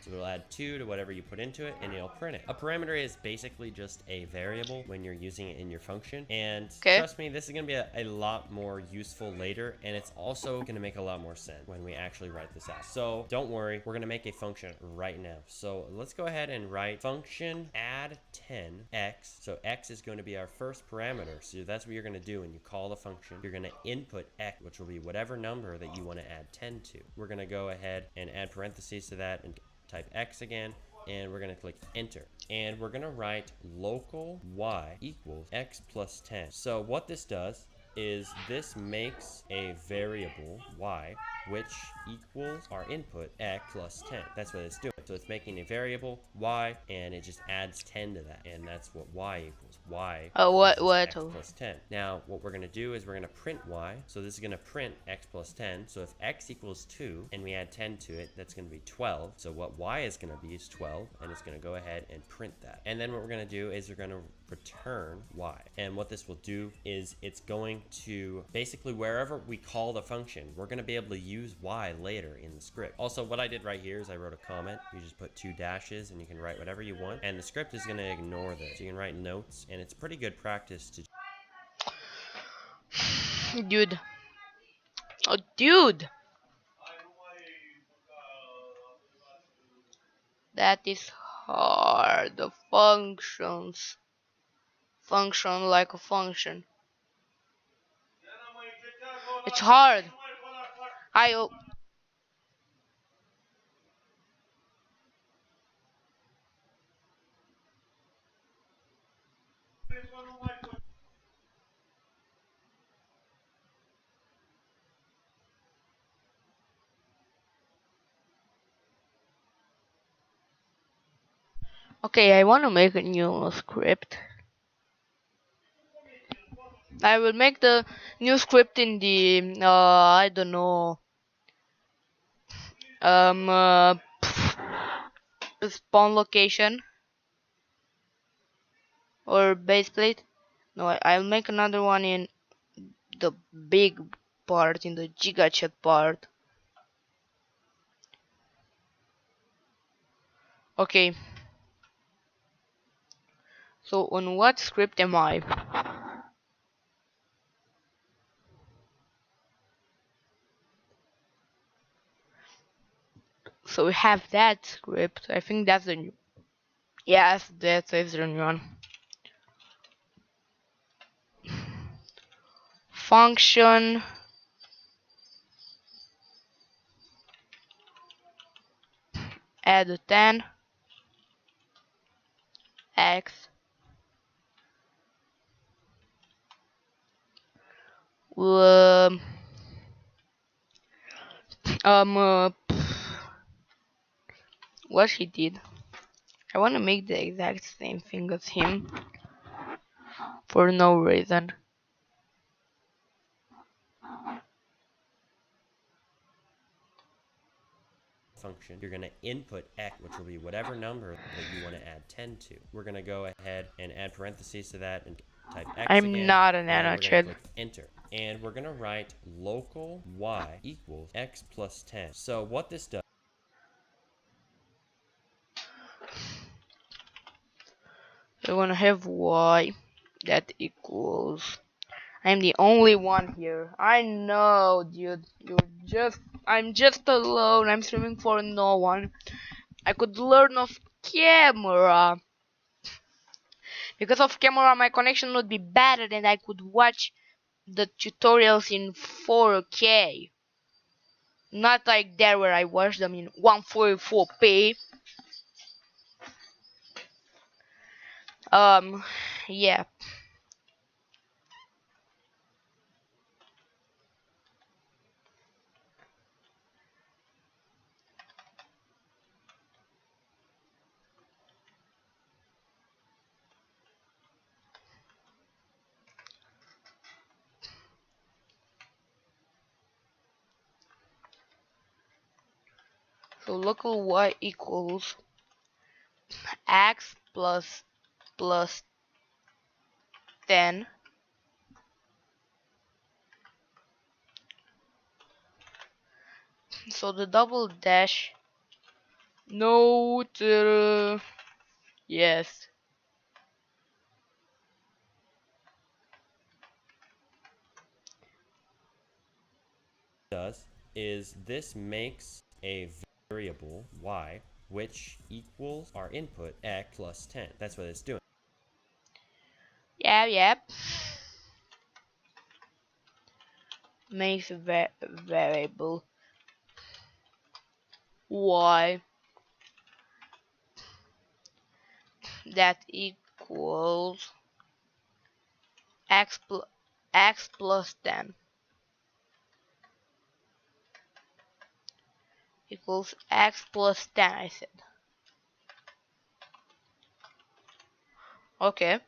So it'll add 2 to whatever you put into it, and it'll print it. A parameter is basically just a variable when you're using it in your function. And trust me, this is going to be a lot more useful later, and it's also going to make a lot more sense when we actually write this out. So don't worry, we're going to make a function right now. So let's go ahead and write function add 10x. So x is going to be our first parameter. So that's what you're going to do when you call the function. You're going to input x, which will be whatever number that you want to add 10 to. We're going to go ahead and add parentheses to that and type x again, and we're going to click enter, and we're going to write local y equals x plus 10. So what this does is this makes a variable y which equals our input x plus 10. That's what it's doing. So it's making a variable y and it just adds 10 to that, and that's what y equals. Y is what? x plus 10. Now what we're going to do is we're going to print y. So this is going to print x plus 10. So if x equals 2 and we add 10 to it, that's going to be 12. So what y is going to be is 12, and it's going to go ahead and print that. And then what we're going to do is we're going to return y. And what this will do is it's going to basically wherever we call the function, we're going to be able to use y later in the script. Also, what I did right here is I wrote a comment. You just put 2 dashes and you can write whatever you want, and the script is going to ignore this. So you can write notes, and it's pretty good practice to Dude. Oh, dude. That is hard. The functions function like a function. It's hard. I Okay, I want to make a new script. I will make the new script in the I don't know um uh, spawn location or base plate. No, I'll make another one in the big part, in the giga chat part. Okay. So on what script am I? So we have that script. I think that's the new. Yes, that is the new one. Function add 10 x um um uh, what he did. I want to make the exact same thing as him for no reason. function. You're going to input x, which will be whatever number that you want to add 10 to. We're going to go ahead and add parentheses to that and type x I'm again. not a And then we're going to nanochat. click enter. And we're going to write local y equals x plus 10. So what this does, I want to have y that equals. I'm the only one here. I know, dude. I'm just alone. I'm streaming for no one. I could learn off camera. Because of camera, my connection would be better and I could watch the tutorials in 4K. Not like there where I watch them in 144p. Yeah. So local y equals x plus 10. So the double dash. No. Yes. is this makes a variable y which equals our input x plus 10. That's what it's doing. Yep. Makes a variable y that equals x plus x plus 10 equals x plus 10, I said. Okay.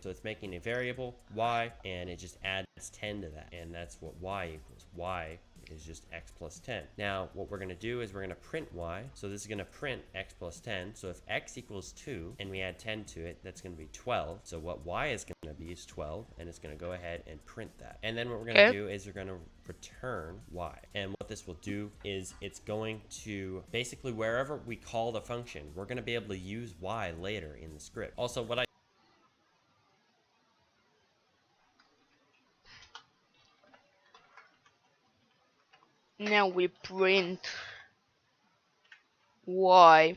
So it's making a variable y, and it just adds 10 to that, and that's what y equals. Y is just x plus 10. Now what we're going to do is we're going to print y. So this is going to print x plus 10. So if x equals 2 and we add 10 to it, that's going to be 12. So what y is going to be is 12, and it's going to go ahead and print that. And then what we're going to do is we're going to return y. And what this will do is it's going to basically, wherever we call the function, we're going to be able to use y later in the script. Also, what I Now we print y.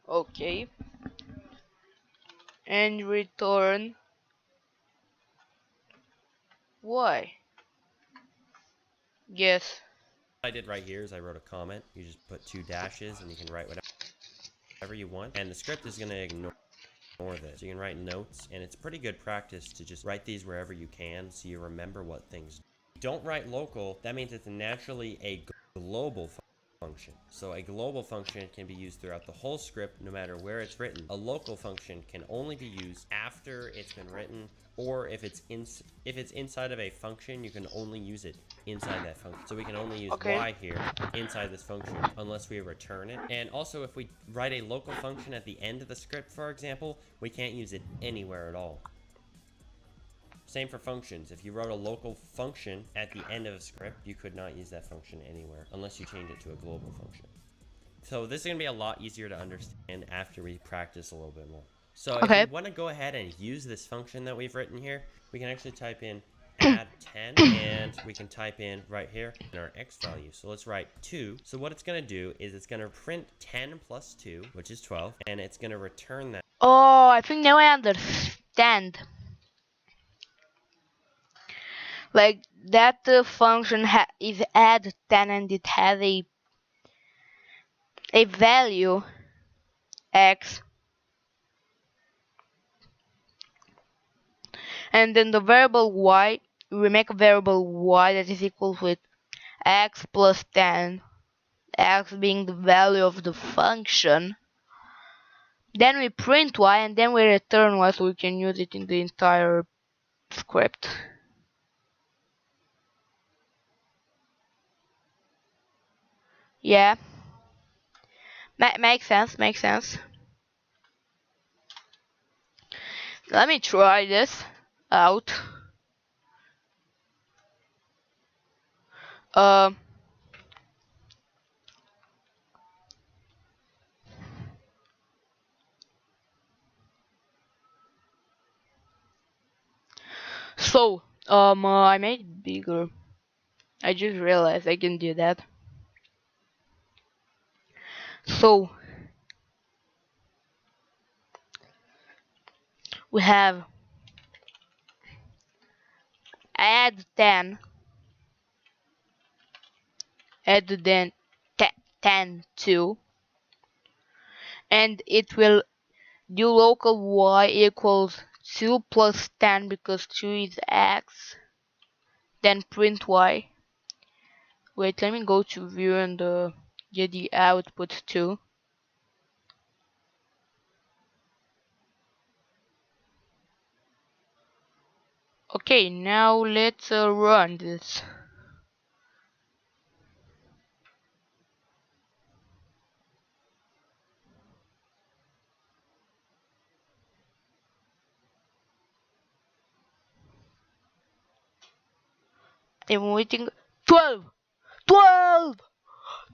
Okay. And return y. Yes. I did right here is I wrote a comment. You just put 2 dashes and you can write whatever you want. And the script is going to ignore this. You can write notes, and it's pretty good practice to just write these wherever you can so you remember what things do. Don't write local. That means it's naturally a global function. So a global function can be used throughout the whole script no matter where it's written. A local function can only be used after it's been written, or if it's inside of a function, you can only use it inside that function. So we can only use y here inside this function unless we return it. And also, if we write a local function at the end of the script, for example, we can't use it anywhere at all. Same for functions. If you wrote a local function at the end of a script, you could not use that function anywhere unless you change it to a global function. So this is going to be a lot easier to understand after we practice a little bit more. So if we want to go ahead and use this function that we've written here, we can actually type in add 10, and we can type in right here in our x value. So let's write 2. So what it's going to do is it's going to print 10 plus 2, which is 12, and it's going to return that. Oh, I think now I understand. Like that function is add 10 and it has a value x, and then the variable y, we make a variable y that is equal with x plus 10, x being the value of the function. Then we print y, and then we return y so we can use it in the entire script. Yeah, makes sense. Let me try this out. So I made it bigger. I just realized I can do that. So we have add 10, add then 10 to, and it will do local y equals 2 plus 10 because 2 is x, then print y. Wait, let me go to view and get the output too. Okay, now let's run this. I'm waiting. 12! 12!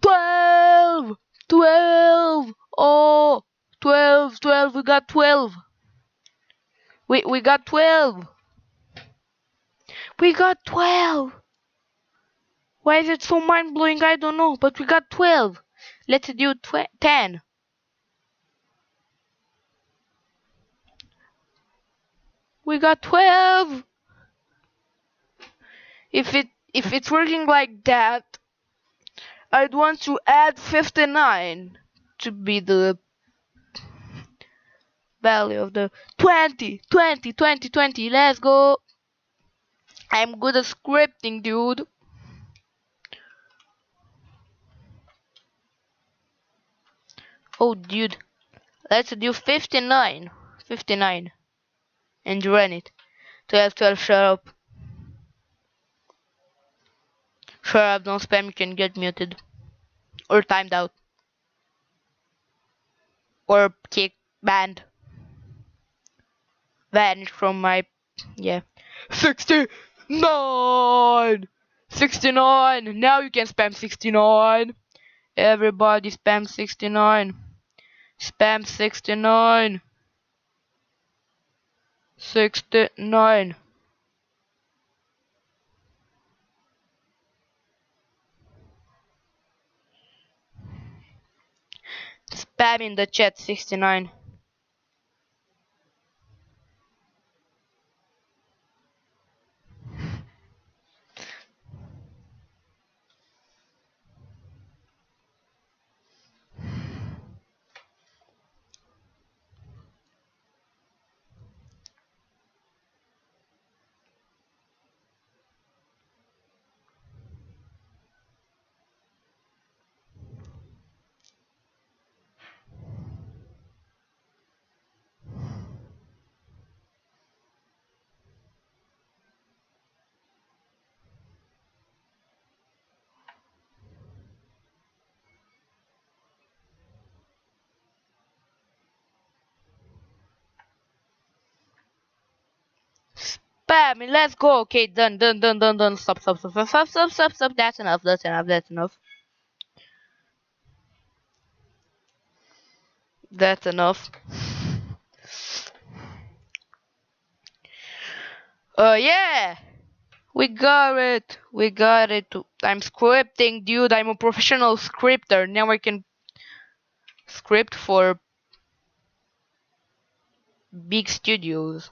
12! 12! Oh! 12! 12! We got 12! We got 12! We got 12! Why is it so mind-blowing? I don't know, but we got 12. Let's do 10. We got 12. If it's working like that, I'd want to add 59 to be the value of the 20, 20, 20, 20. Let's go. I'm good at scripting, dude. Oh, dude. Let's do 59. 59. And run it. 12, 12, shut up. Shut up, don't spam, you can get muted. Or timed out. Or kicked, banned. Vanished from my... yeah. 69! 69! Now you can spam 69! Everybody spam 69! Spam 69! 69! Spam in the chat 69. Spam, let's go. Okay, done, done, done, done, done. Stop, stop, stop, stop, stop, stop, stop, stop. That's enough, that's enough, that's enough. That's enough. Yeah. We got it. We got it. I'm scripting, dude. I'm a professional scripter. Now I can script for big studios.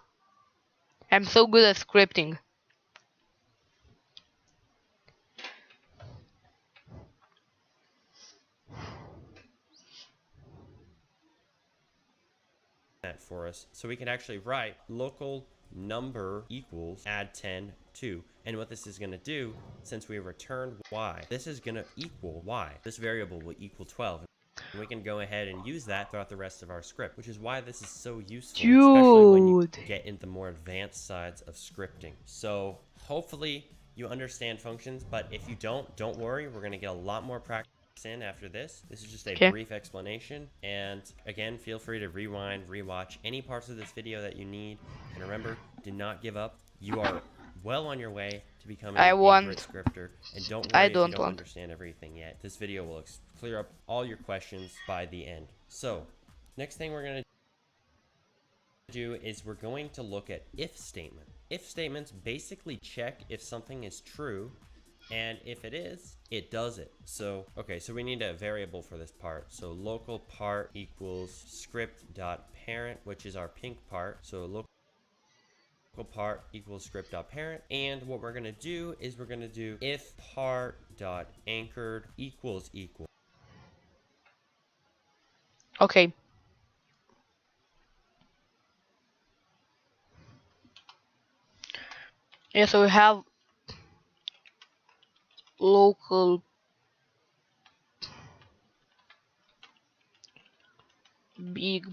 I'm so good at scripting. That for us, so we can actually write local number equals add 10 to, and what this is going to do, since we returned y, this is going to equal y. This variable will equal 12. And we can go ahead and use that throughout the rest of our script, which is why this is so useful, especially when you get into more advanced sides of scripting. So hopefully you understand functions, but if you don't worry, we're going to get a lot more practice in after this. This is just a brief explanation, and again, feel free to rewind, rewatch any parts of this video that you need, and remember, do not give up. You are well on your way to becoming a great scripter, and don't worry if you don't understand everything yet. This video will clear up all your questions by the end. So next thing we're going to do is we're going to look at if statement. If statements basically check if something is true, and if it is, it does it. So, okay, so we need a variable for this part. So local part equals script.parent, which is our pink part. So local part equals script.parent. And what we're gonna do is we're gonna do if part.anchored equals equal. Okay. Yeah, so we have local big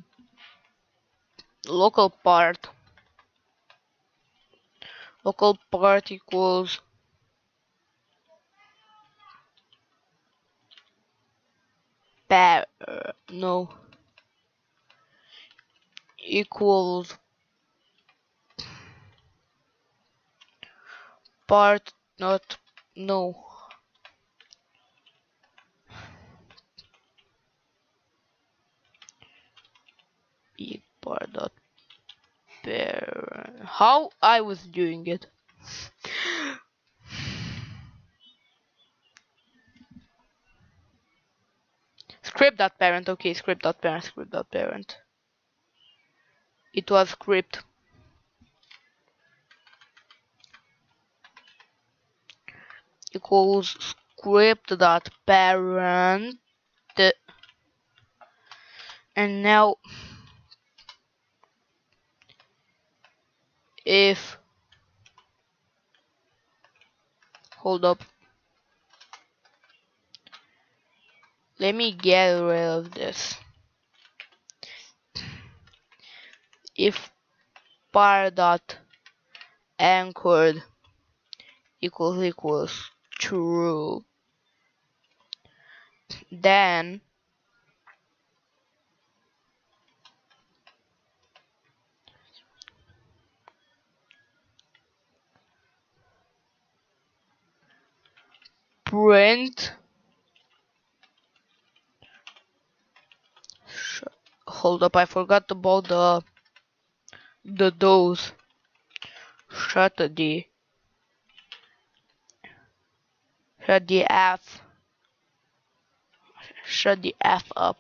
local part equals no equals part not no big part dot parent. How I was doing it. Script.parent, okay, script.parent. It was script. Equals script.parent, and now if hold up, let me get rid of this. If par.anchored equals true, then print hold up, I forgot about the those. Shut the shut the f shut the f up.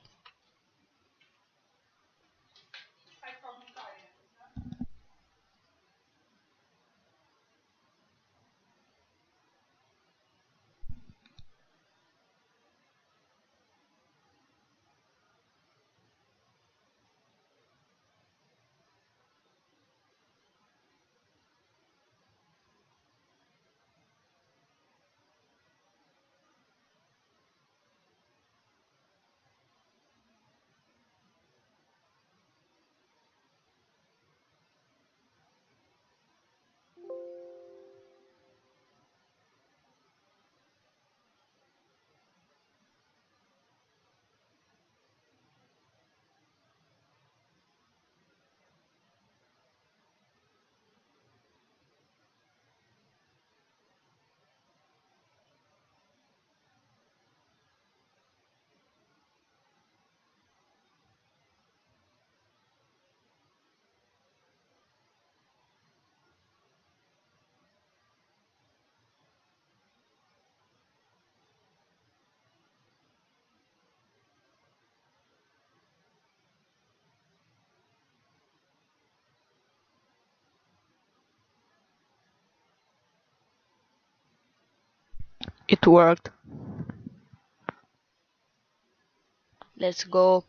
It worked. Let's go.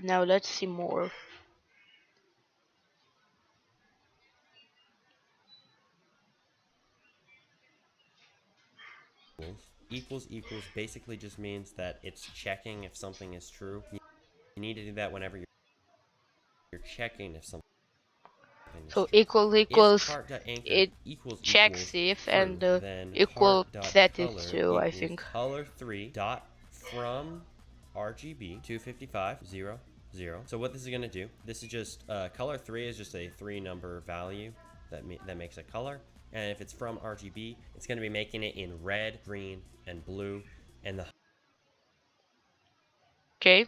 Now let's see more. Equals basically just means that it's checking if something is true. You need to do that whenever you're checking if something is So true. If equals part.anchored it equals checks if true, and the then equal set it part.color to, I equals think. color3 dot from RGB 255 0 0. So what this is going to do, this is just color 3 is just a 3-number value that makes a color. And if it's from RGB, it's going to be making it in red, green, and blue. And the Okay.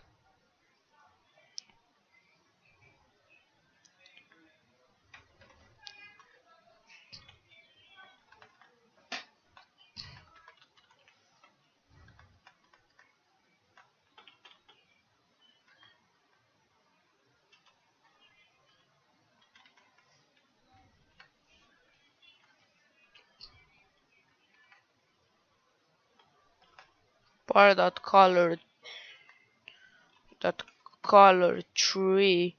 Bar dot color tree.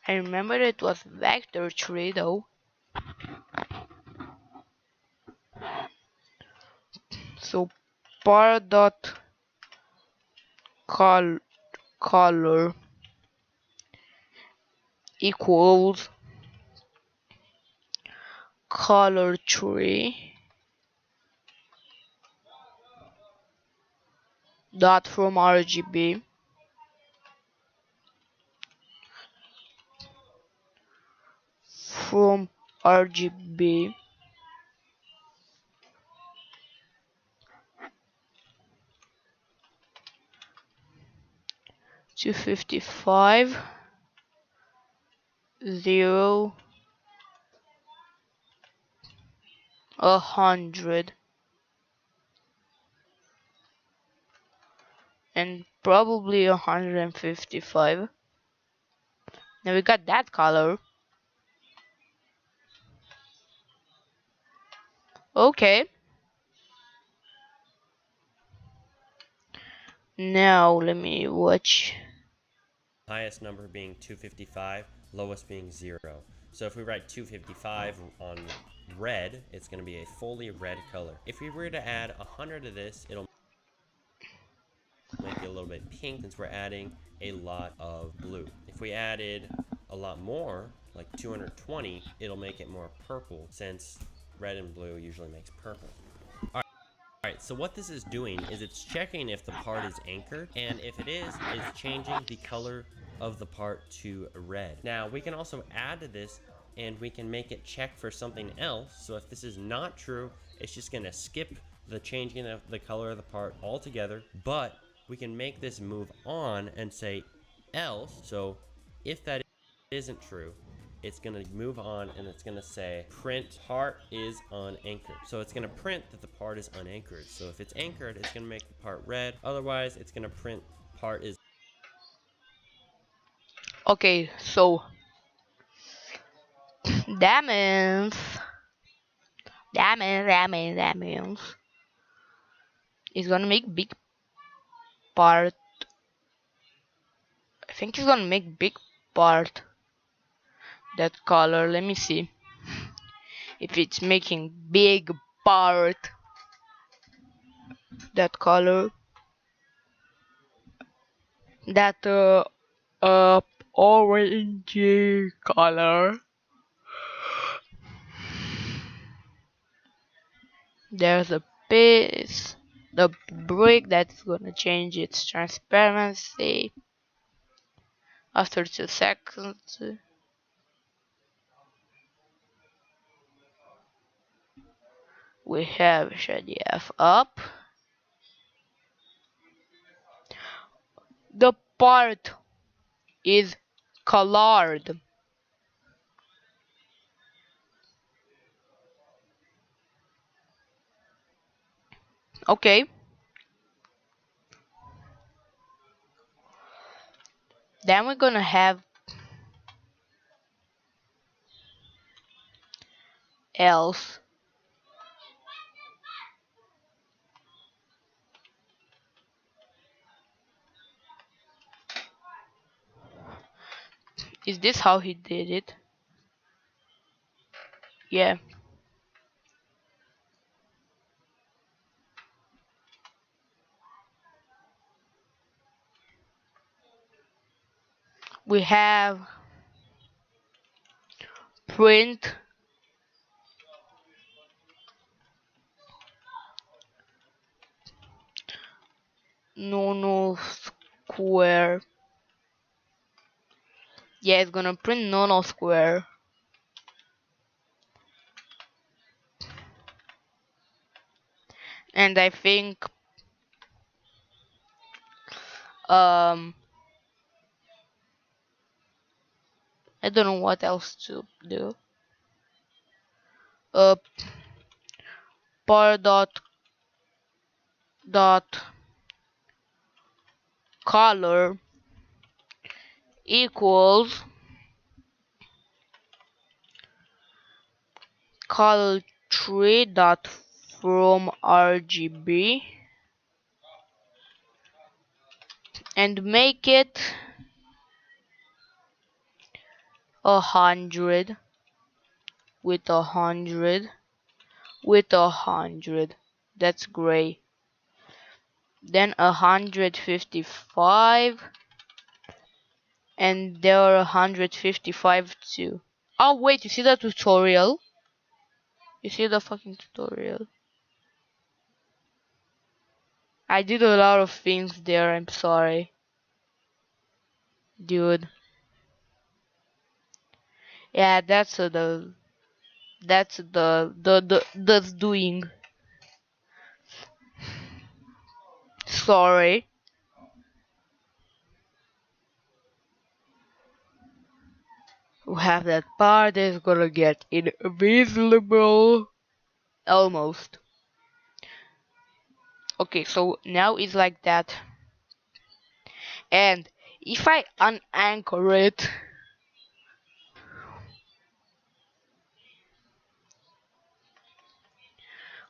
I remember it was vector tree though. So bar dot color equals color tree dot from RGB from RGB 255 0 100, and probably 155. Now we got that color. Okay. Now let me watch. Highest number being 255, lowest being 0. So if we write 255 on red, it's going to be a fully red color. If we were to add 100 of this, it'll make it a little bit pink since we're adding a lot of blue. If we added a lot more, like 220, it'll make it more purple since red and blue usually makes purple. Alright, so what this is doing is it's checking if the part is anchored, and if it is, it's changing the color of the part to red. Now, we can also add to this, and we can make it check for something else. So if this is not true, it's just going to skip the changing of the color of the part altogether, but we can make this move on and say else. So if that isn't true, it's going to move on and it's going to say print part is unanchored. So it's going to print that the part is unanchored. So if it's anchored, it's going to make the part red. Otherwise, it's going to print part is. Okay, so that means that means it's gonna make big part. I think it's gonna make big part that color. Let me see if it's making big part that color, that orangey color. There's a piece, the brick that's gonna change its transparency after 2 seconds. We have SHDF up. The part is colored. Okay. Then we're gonna have else. Is this how he did it? Yeah. We have print no square. Yeah, it's gonna print no square. And I think I don't know what else to do. Uh par dot color equals color tree dot from RGB and make it 100 with 100 with 100. That's gray. Then 155, and there are 155 too. Oh wait, you see the tutorial? You see the fucking tutorial? I did a lot of things there, I'm sorry. Dude. Yeah, that's that's doing. Sorry. We have that part that's gonna get invisible. Almost. Okay, so now it's like that. And if I unanchor it,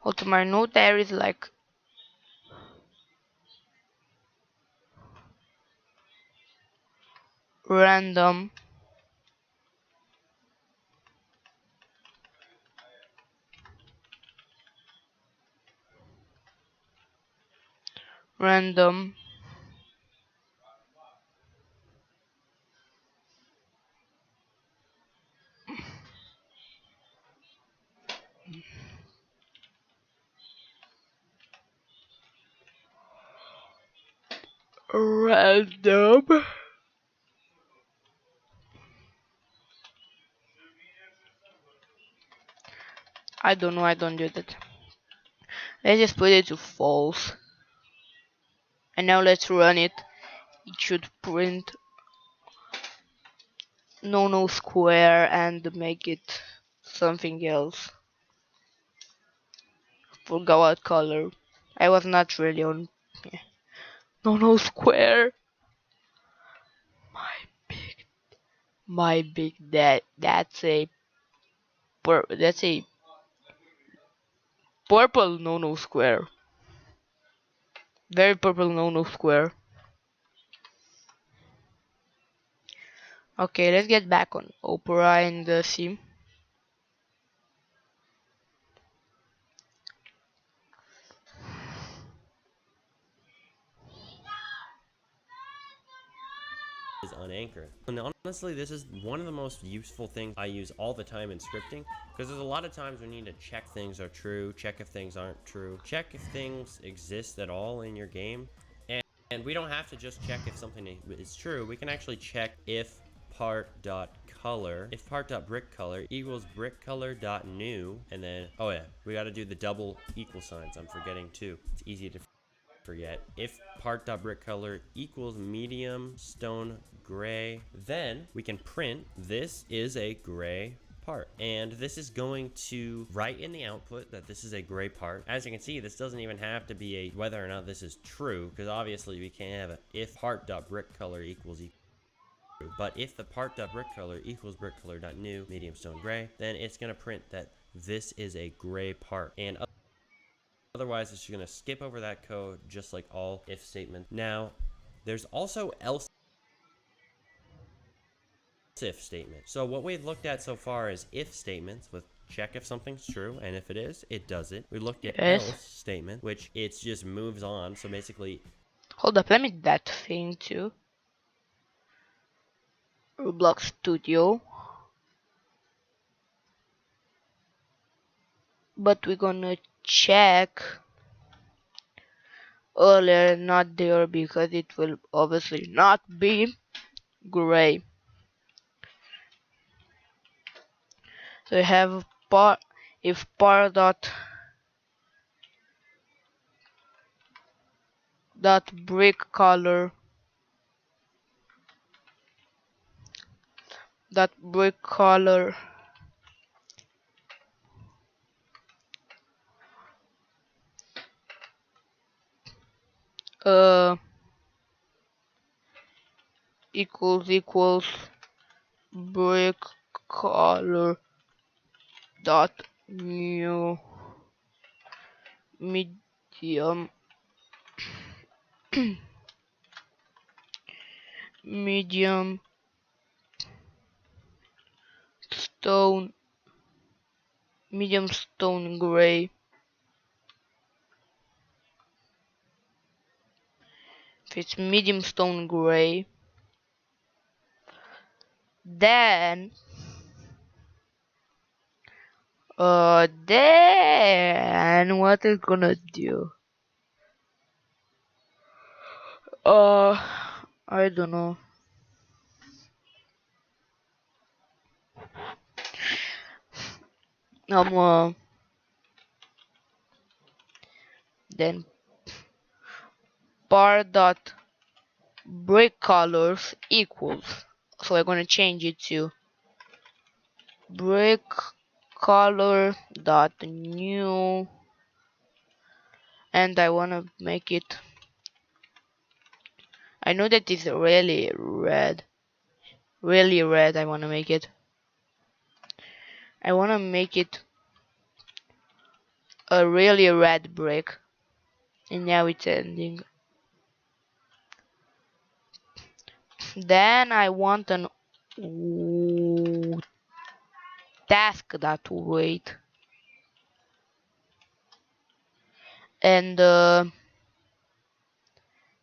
also my note there is like random random random. I don't know, I don't do that. Let's just put it to false. And now let's run it. It should print no square and make it something else. Forgot what color. I was not really on. Yeah. No square. My big, my big. That's a that's a purple no square. Very purple no square. Okay, let's get back on Opera and see. Is unanchored. And honestly, this is one of the most useful things I use all the time in scripting, because there's a lot of times we need to check things are true, check if things aren't true, check if things exist at all in your game, and we don't have to just check if something is true. We can actually check if part.color, if part.brickcolor equals brickcolor.new, and then, oh yeah, we got to do the double equal signs. I'm forgetting too. It's easy to forget. If part.brickcolor equals medium stone gray, then we can print this is a gray part, and this is going to write in the output that this is a gray part. As you can see, this doesn't even have to be a whether or not this is true, because obviously we can't have a if part.brickcolor equals true. But if the part.brickcolor equals brickcolor.new medium stone gray, then it's going to print that this is a gray part, and otherwise, it's going to skip over that code just like all if statements. Now, there's also else if statements. So what we've looked at so far is if statements with check if something's true, and if it is, it does it. We looked at else statement, which it just moves on. So basically, hold up, let me do that thing too. Roblox Studio. But we're gonna check earlier, not there, because it will obviously not be gray. So we have part if part dot brick color equals brick color dot new medium medium stone gray. If it's medium stone gray, then what it's gonna do? I don't know. Then bar dot brick colors equals. So we're gonna change it to brick color dot new, and I wanna make it. I know that it's really red. Really red, I wanna make it. I wanna make it a really red brick. And now it's ending. Then I want an task that wait. And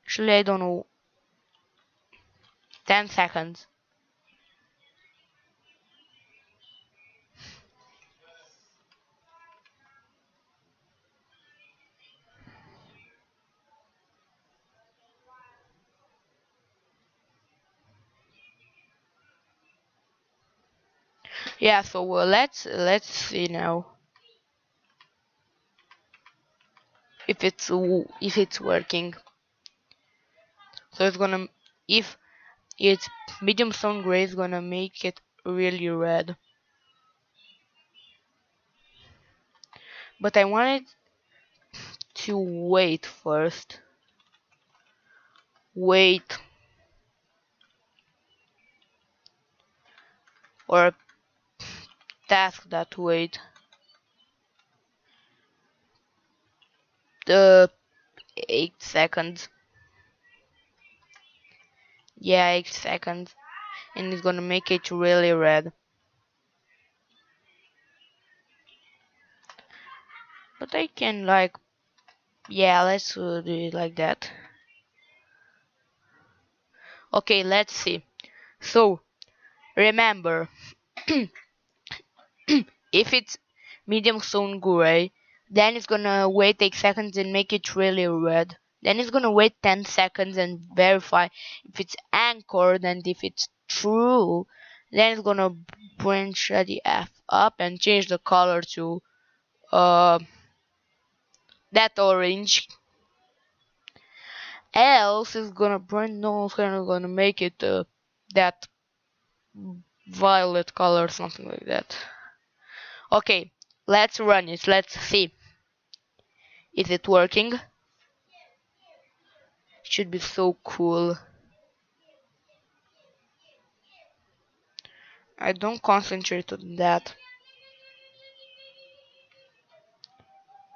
actually I don't know. 10 seconds. Yeah, so let's see now if it's working. So it's gonna, if it's medium stone gray, is gonna make it really red. But I wanted to wait first. Wait, or task that wait. The 8 seconds. Yeah, 8 seconds. And it's gonna make it really red. But I can like, yeah, let's do it like that. Okay, let's see. So remember, if it's medium stone gray, then it's gonna wait 8 seconds and make it really red. Then it's gonna wait 10 seconds and verify if it's anchored, and if it's true, then it's gonna bring the F up and change the color to that orange. Else it's gonna bring, no, it's gonna make it that violet color, something like that. Okay, let's run it. Let's see. Is it working? Should be so cool. I don't concentrate on that.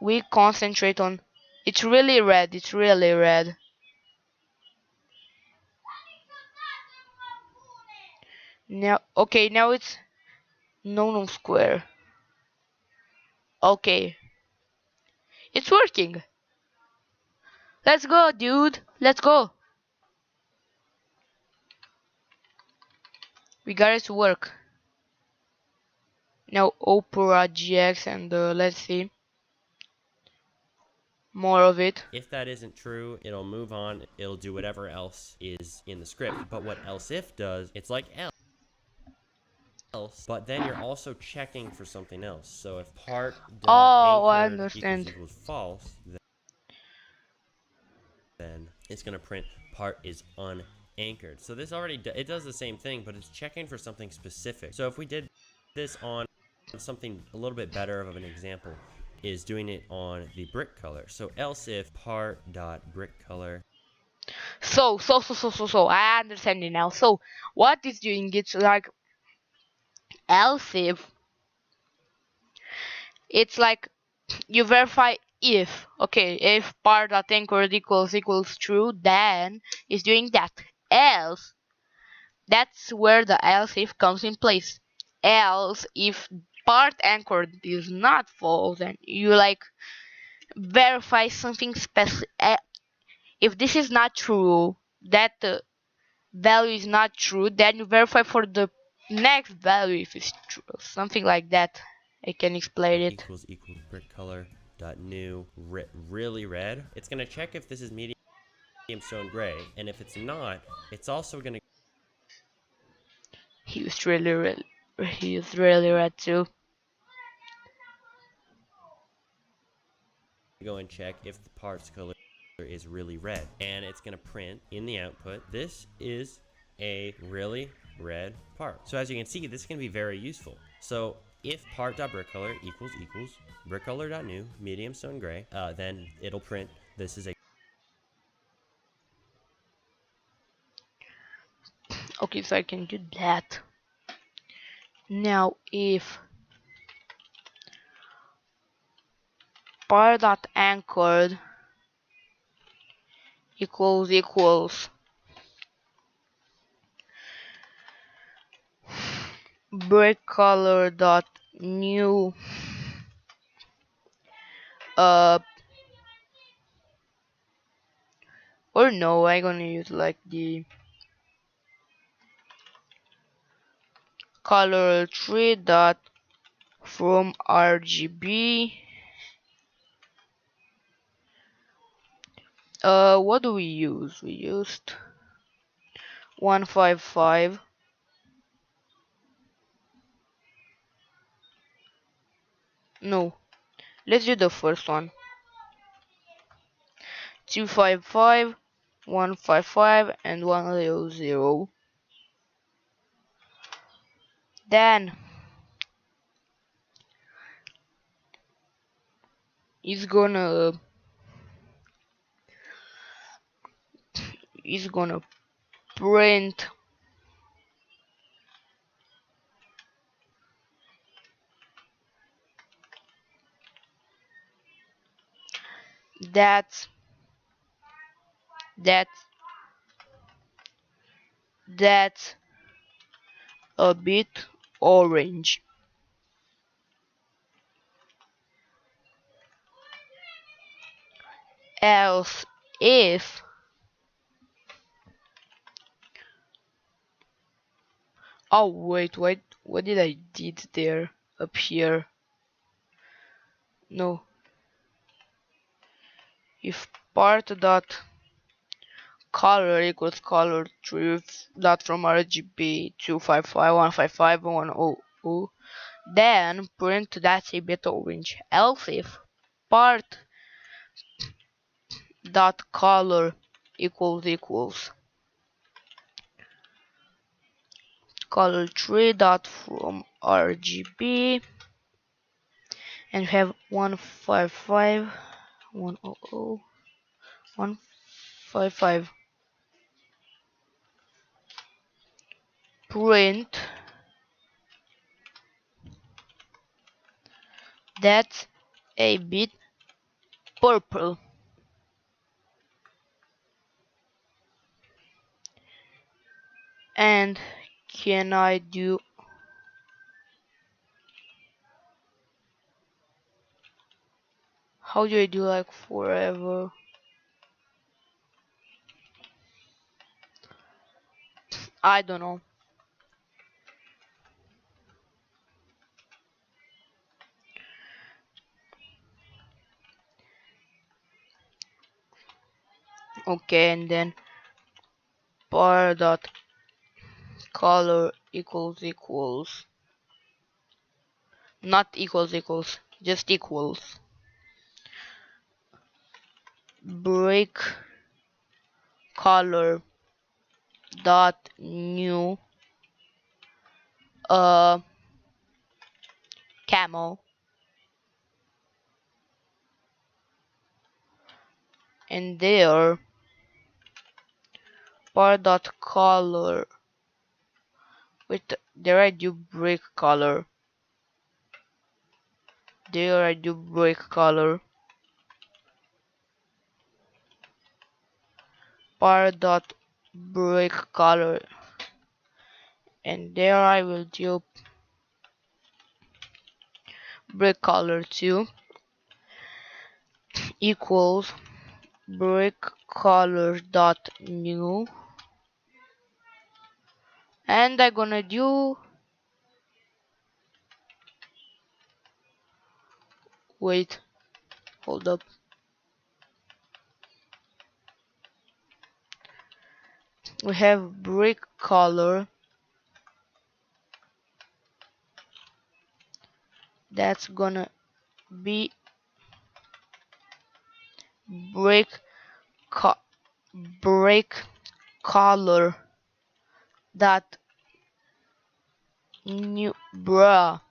We concentrate on, it's really red. It's really red. Now, okay, now it's no square. Okay, it's working. Let's go, dude. Let's go. We got it to work. Now Opera GX, and let's see more of it. If that isn't true, it'll move on. It'll do whatever else is in the script. But what else if does, it's like else, but then you're also checking for something else. So if part Oh, I anchored understand. equals false, then it's going to print part is unanchored. So this already it does the same thing, but it's checking for something specific. So if we did this on something a little bit better of an example, is doing it on the brick color. So else if part dot brick color. So I understand it now. So what it's doing, it's like else if, it's like you verify if, okay, if part dot anchored equals true, then it's doing that. Else, that's where the else if comes in place. Else, if part anchored is not false, then you like verify something specific. If this is not true, that value is not true, then you verify for the next value if it's true, something like that. I can explain it. Equals brick color dot new really red. It's gonna check if this is medium stone gray, and if it's not, it's also gonna. He's really red too. Go and check if the part's color is really red, and it's going to print in the output, this is a really red part. So as you can see, this can be very useful. So if part.brickcolor equals brickcolor.new medium stone gray, then it'll print this is a. Okay, so I can do that. Now if par.anchored equals brickcolor.new or no, I'm gonna use like the color tree dot from RGB. What do we use? We used 155. No, let's do the first one. 255, 155, and 100. Then it's gonna print that that that's a bit orange. Else if oh wait, what did I did there up here? No, if part dot color equals color tree dot from RGB 255 155 100, then print that's a bit orange. Else if part dot color equals color tree dot from RGB, and we have 155 100 155. Print that's a bit purple. And can I do how do I do like forever? I don't know. Okay, and then bar dot color equals not equals just equals break color dot new camel, and there bar dot color with there I do break color, there I do break color, bar dot break color, and there I will do break color 2 equals break color dot new, and I'm gonna do wait, hold up, we have break color that's gonna be break break color dot new bruh,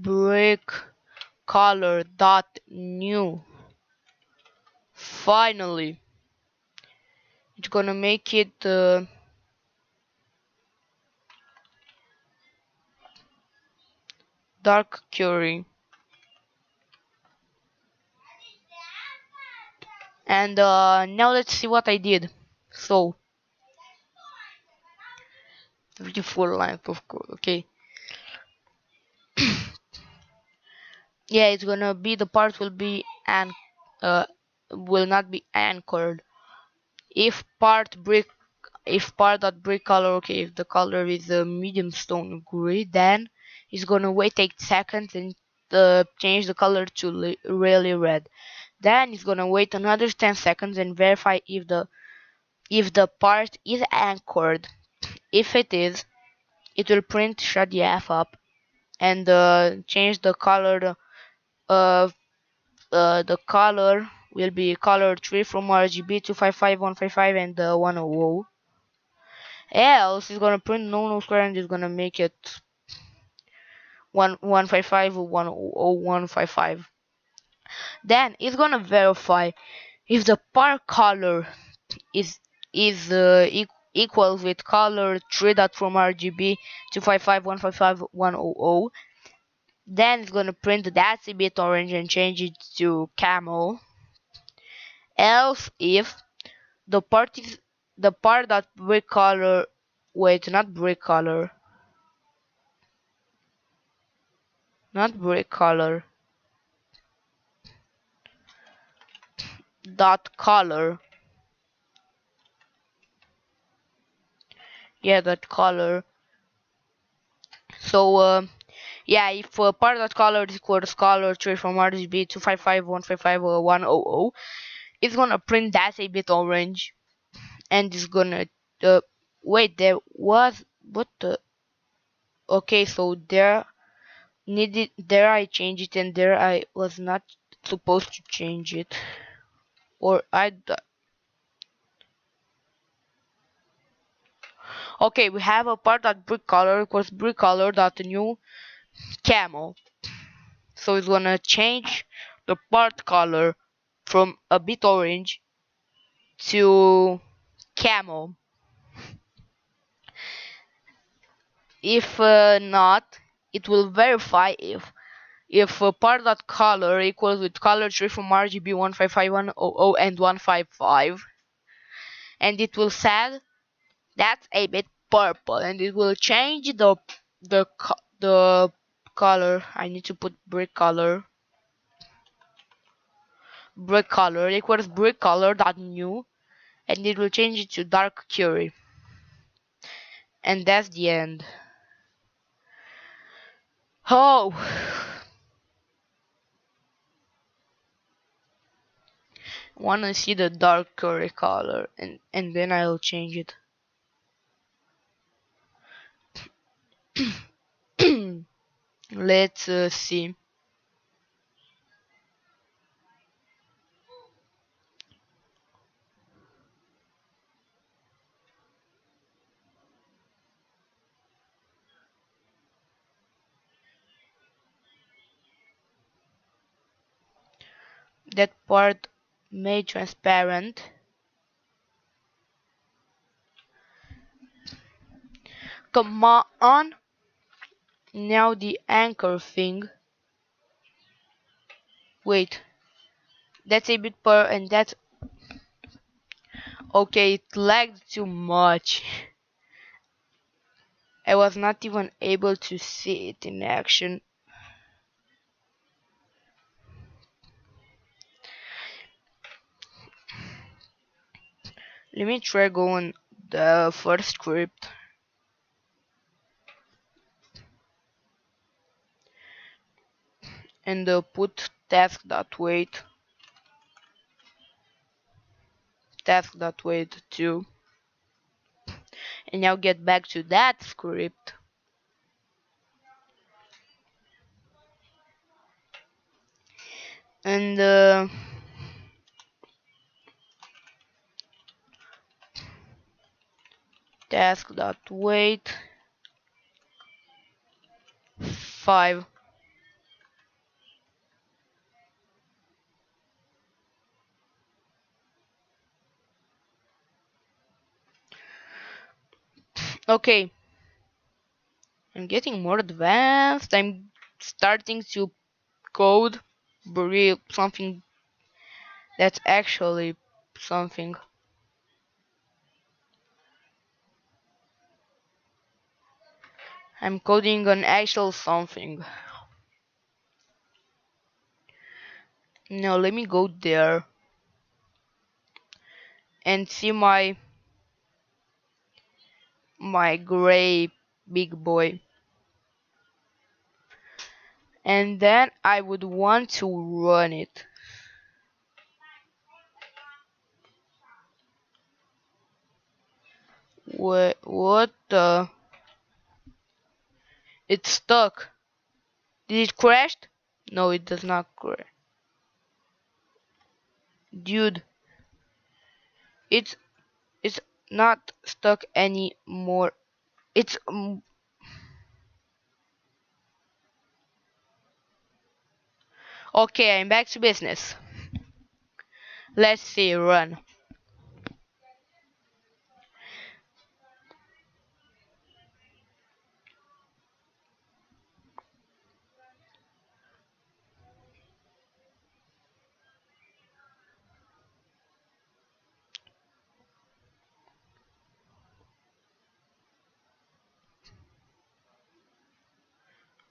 brick color dot new. Finally, it's gonna make it dark curry. And now let's see what I did. So 54 length of code, okay. Yeah, it's gonna be, the part will be uh will not be anchored. If part brick, if part dot brick color, okay, if the color is a medium stone gray, then it's gonna wait 8 seconds and change the color to really red. Then it's gonna wait another 10 seconds and verify if the part is anchored. If it is, it will print shut the F up and change the color. The color will be color 3 from RGB 255155 and 100. Else it's gonna print no square and it's gonna make it 155 or 10155. Then it's gonna verify if the part color is equals with color 3 dot from RGB 255155 Then it's gonna print that's a bit orange and change it to camel. Else if the part is the part that brick color, wait, not brick color, not brick color, dot color, yeah, that color. So yeah, if part dot color is equals color 3 from RGB 255155 it's gonna print that's a bit orange and it's gonna wait, there was what the, okay, so there I changed it and there I was not supposed to change it, or okay, we have a part that brick color equals brick color dot new camel. So it's gonna change the part color from a bit orange to camel. If not, it will verify if part dot color equals with color 3 from RGB 155100 and 155, and it will say that's a bit purple, and it will change the color. I need to put brick color equals brick color dot new, and it will change it to dark curry, and that's the end. Oh, wanna see the dark curry color, and then I'll change it. Let's see. That part made transparent. Come on. Now the anchor thing. Wait, that's a bit per and that's okay. It lagged too much. I was not even able to see it in action. Let me try going the first script. And put task.wait 2, and now get back to that script and task.wait 5, Okay, I'm getting more advanced. I'm starting to code real something that's actually something. I'm coding an actual something. Now let me go there and see my gray big boy. And then I would want to run it. What the? It's stuck. Did it crash? No, it does not crash. Dude, it's it's not stuck anymore. It's okay. I'm back to business. Let's see. Run.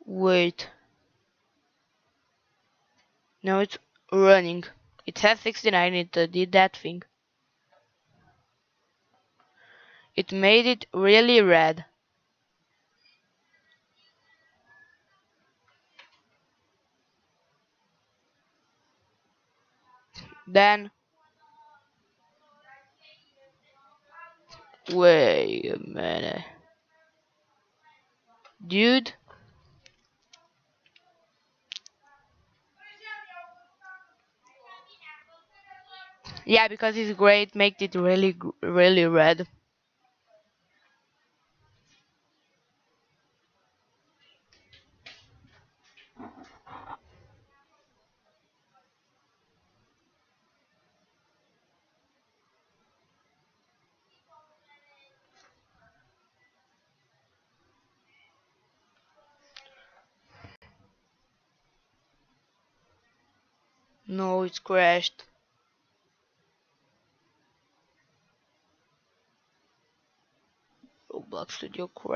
Wait. No, it's running. It has 69. It did that thing. It made it really red. Then wait a minute, dude. Yeah, because it's great. Make it really red. No, it's crashed. Roblox Studio crashed.